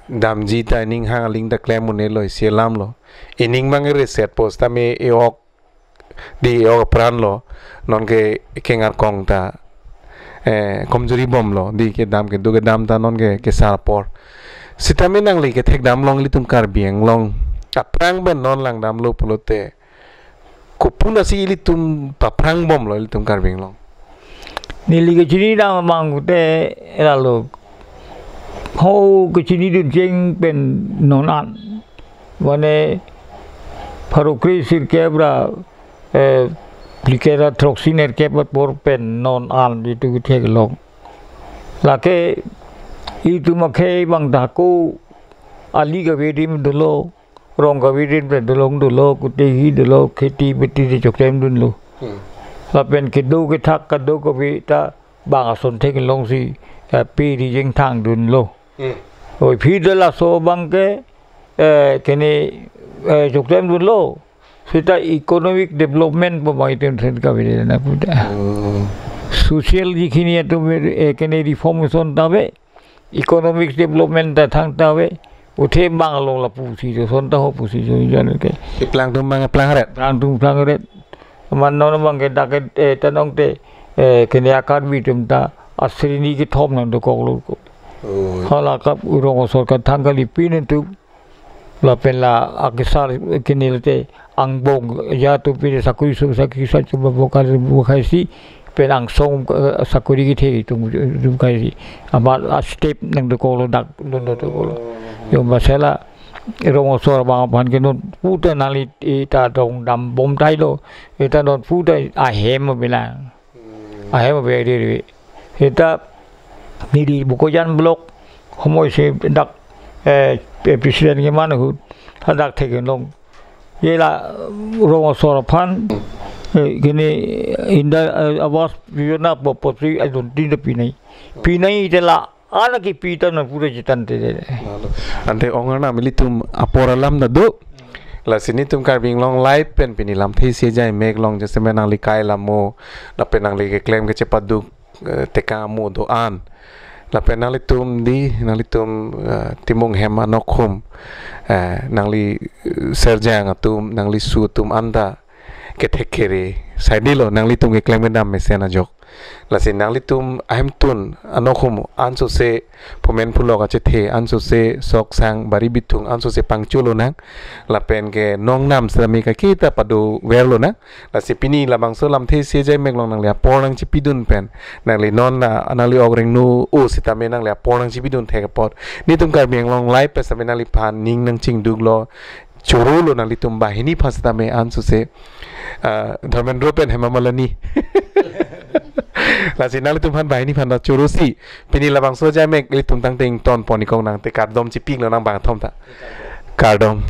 damji ta ning hangaling da klemunelo selam lo ining mangere set post tame eok di eok pran lo non ke kengar kong ta komjuri bom lo di ke dam ke duge dam ta non ke sarpor sitame nang li ke thek dam long li tum Karbing Long aprang ben non lang dam lo pulote kupuna si li tum paprang bom lo li tum Karbing Long nili ke chini da mang te era lo ho ke chini du jeng ben non an wane parokri sir kebra plikera troxiner kebat por pen non an itu ke long lake itu makhe bang daku ali ga vedim dolo rong ga vedim dolong dolo kuti hi dolo kheti beti de chokem dun lo la pen ke do ke thak ka do ko vi ta bang ason thek long si pi di jeng thang dun lo oi phi de la so bang ke kene chokem dun lo sita economic development pemai ten ka vile na puta social jikhini to kene reform son tabe economic development ta thang tabe uthe bang long la pu si son ta ho pu si jan ke plang tum mang plang ret man non bang ke dak tanong te kene akar bi tum ta asrini ki thom nan to ko lo ko hala ka urong sor ka thang ka li pin tu la pen la akisar kene te angbong ya tu pi sakuri su sakri sa chuba bokar bukai si penang song sakuri ki the tu bukai si ama step nang de ko lo dak don to ko yo masela rong sor bang ban ke non puta nali ta dong dam bom tai lo eta non puta a hem bilang a hem be de eta ni di bukojan blok homoi se dak presiden ke mana hu hadak theken long yela rong sor phan kini inda awas yona popotri adon tin de pinai te la anak kita na pura citan tede ante ongana militum aporalam na do la sini tum karbing long live pen pinilam thei se jai mek long je semenang likai lamo na penang li ke claim ke cepat du teka mu do an la penang li tum di nang li tum timung hema nokhum nang li serjang tum nang li su tum anda ke thekere saidilo nang li tum ke claim dam mesena jok la sin nang li tum ahem tun anokhum anso se pomen phulok ache the anso se sok sang bari bitung anso se pangchulo nang la pen ke nong nam sami ka kita padu werlo na la se pini la bangso lam the se jai mek long nang le porang chi pidun pen nang li non na nang li ogreng nu o sitame nang le porang chi pidun the ka pot ni tum kar biang long lai pe same nang li phan ning nang ching dug lo choro lo nang li tum bahini phasta me anso se dharmendra pen hemamalani la sin nang tum phan bai ni phan da churusi pini la bang so jai mek li tum tang ting ton poni kong nang te kar dom chi ping lo nang bang thom ta kar dom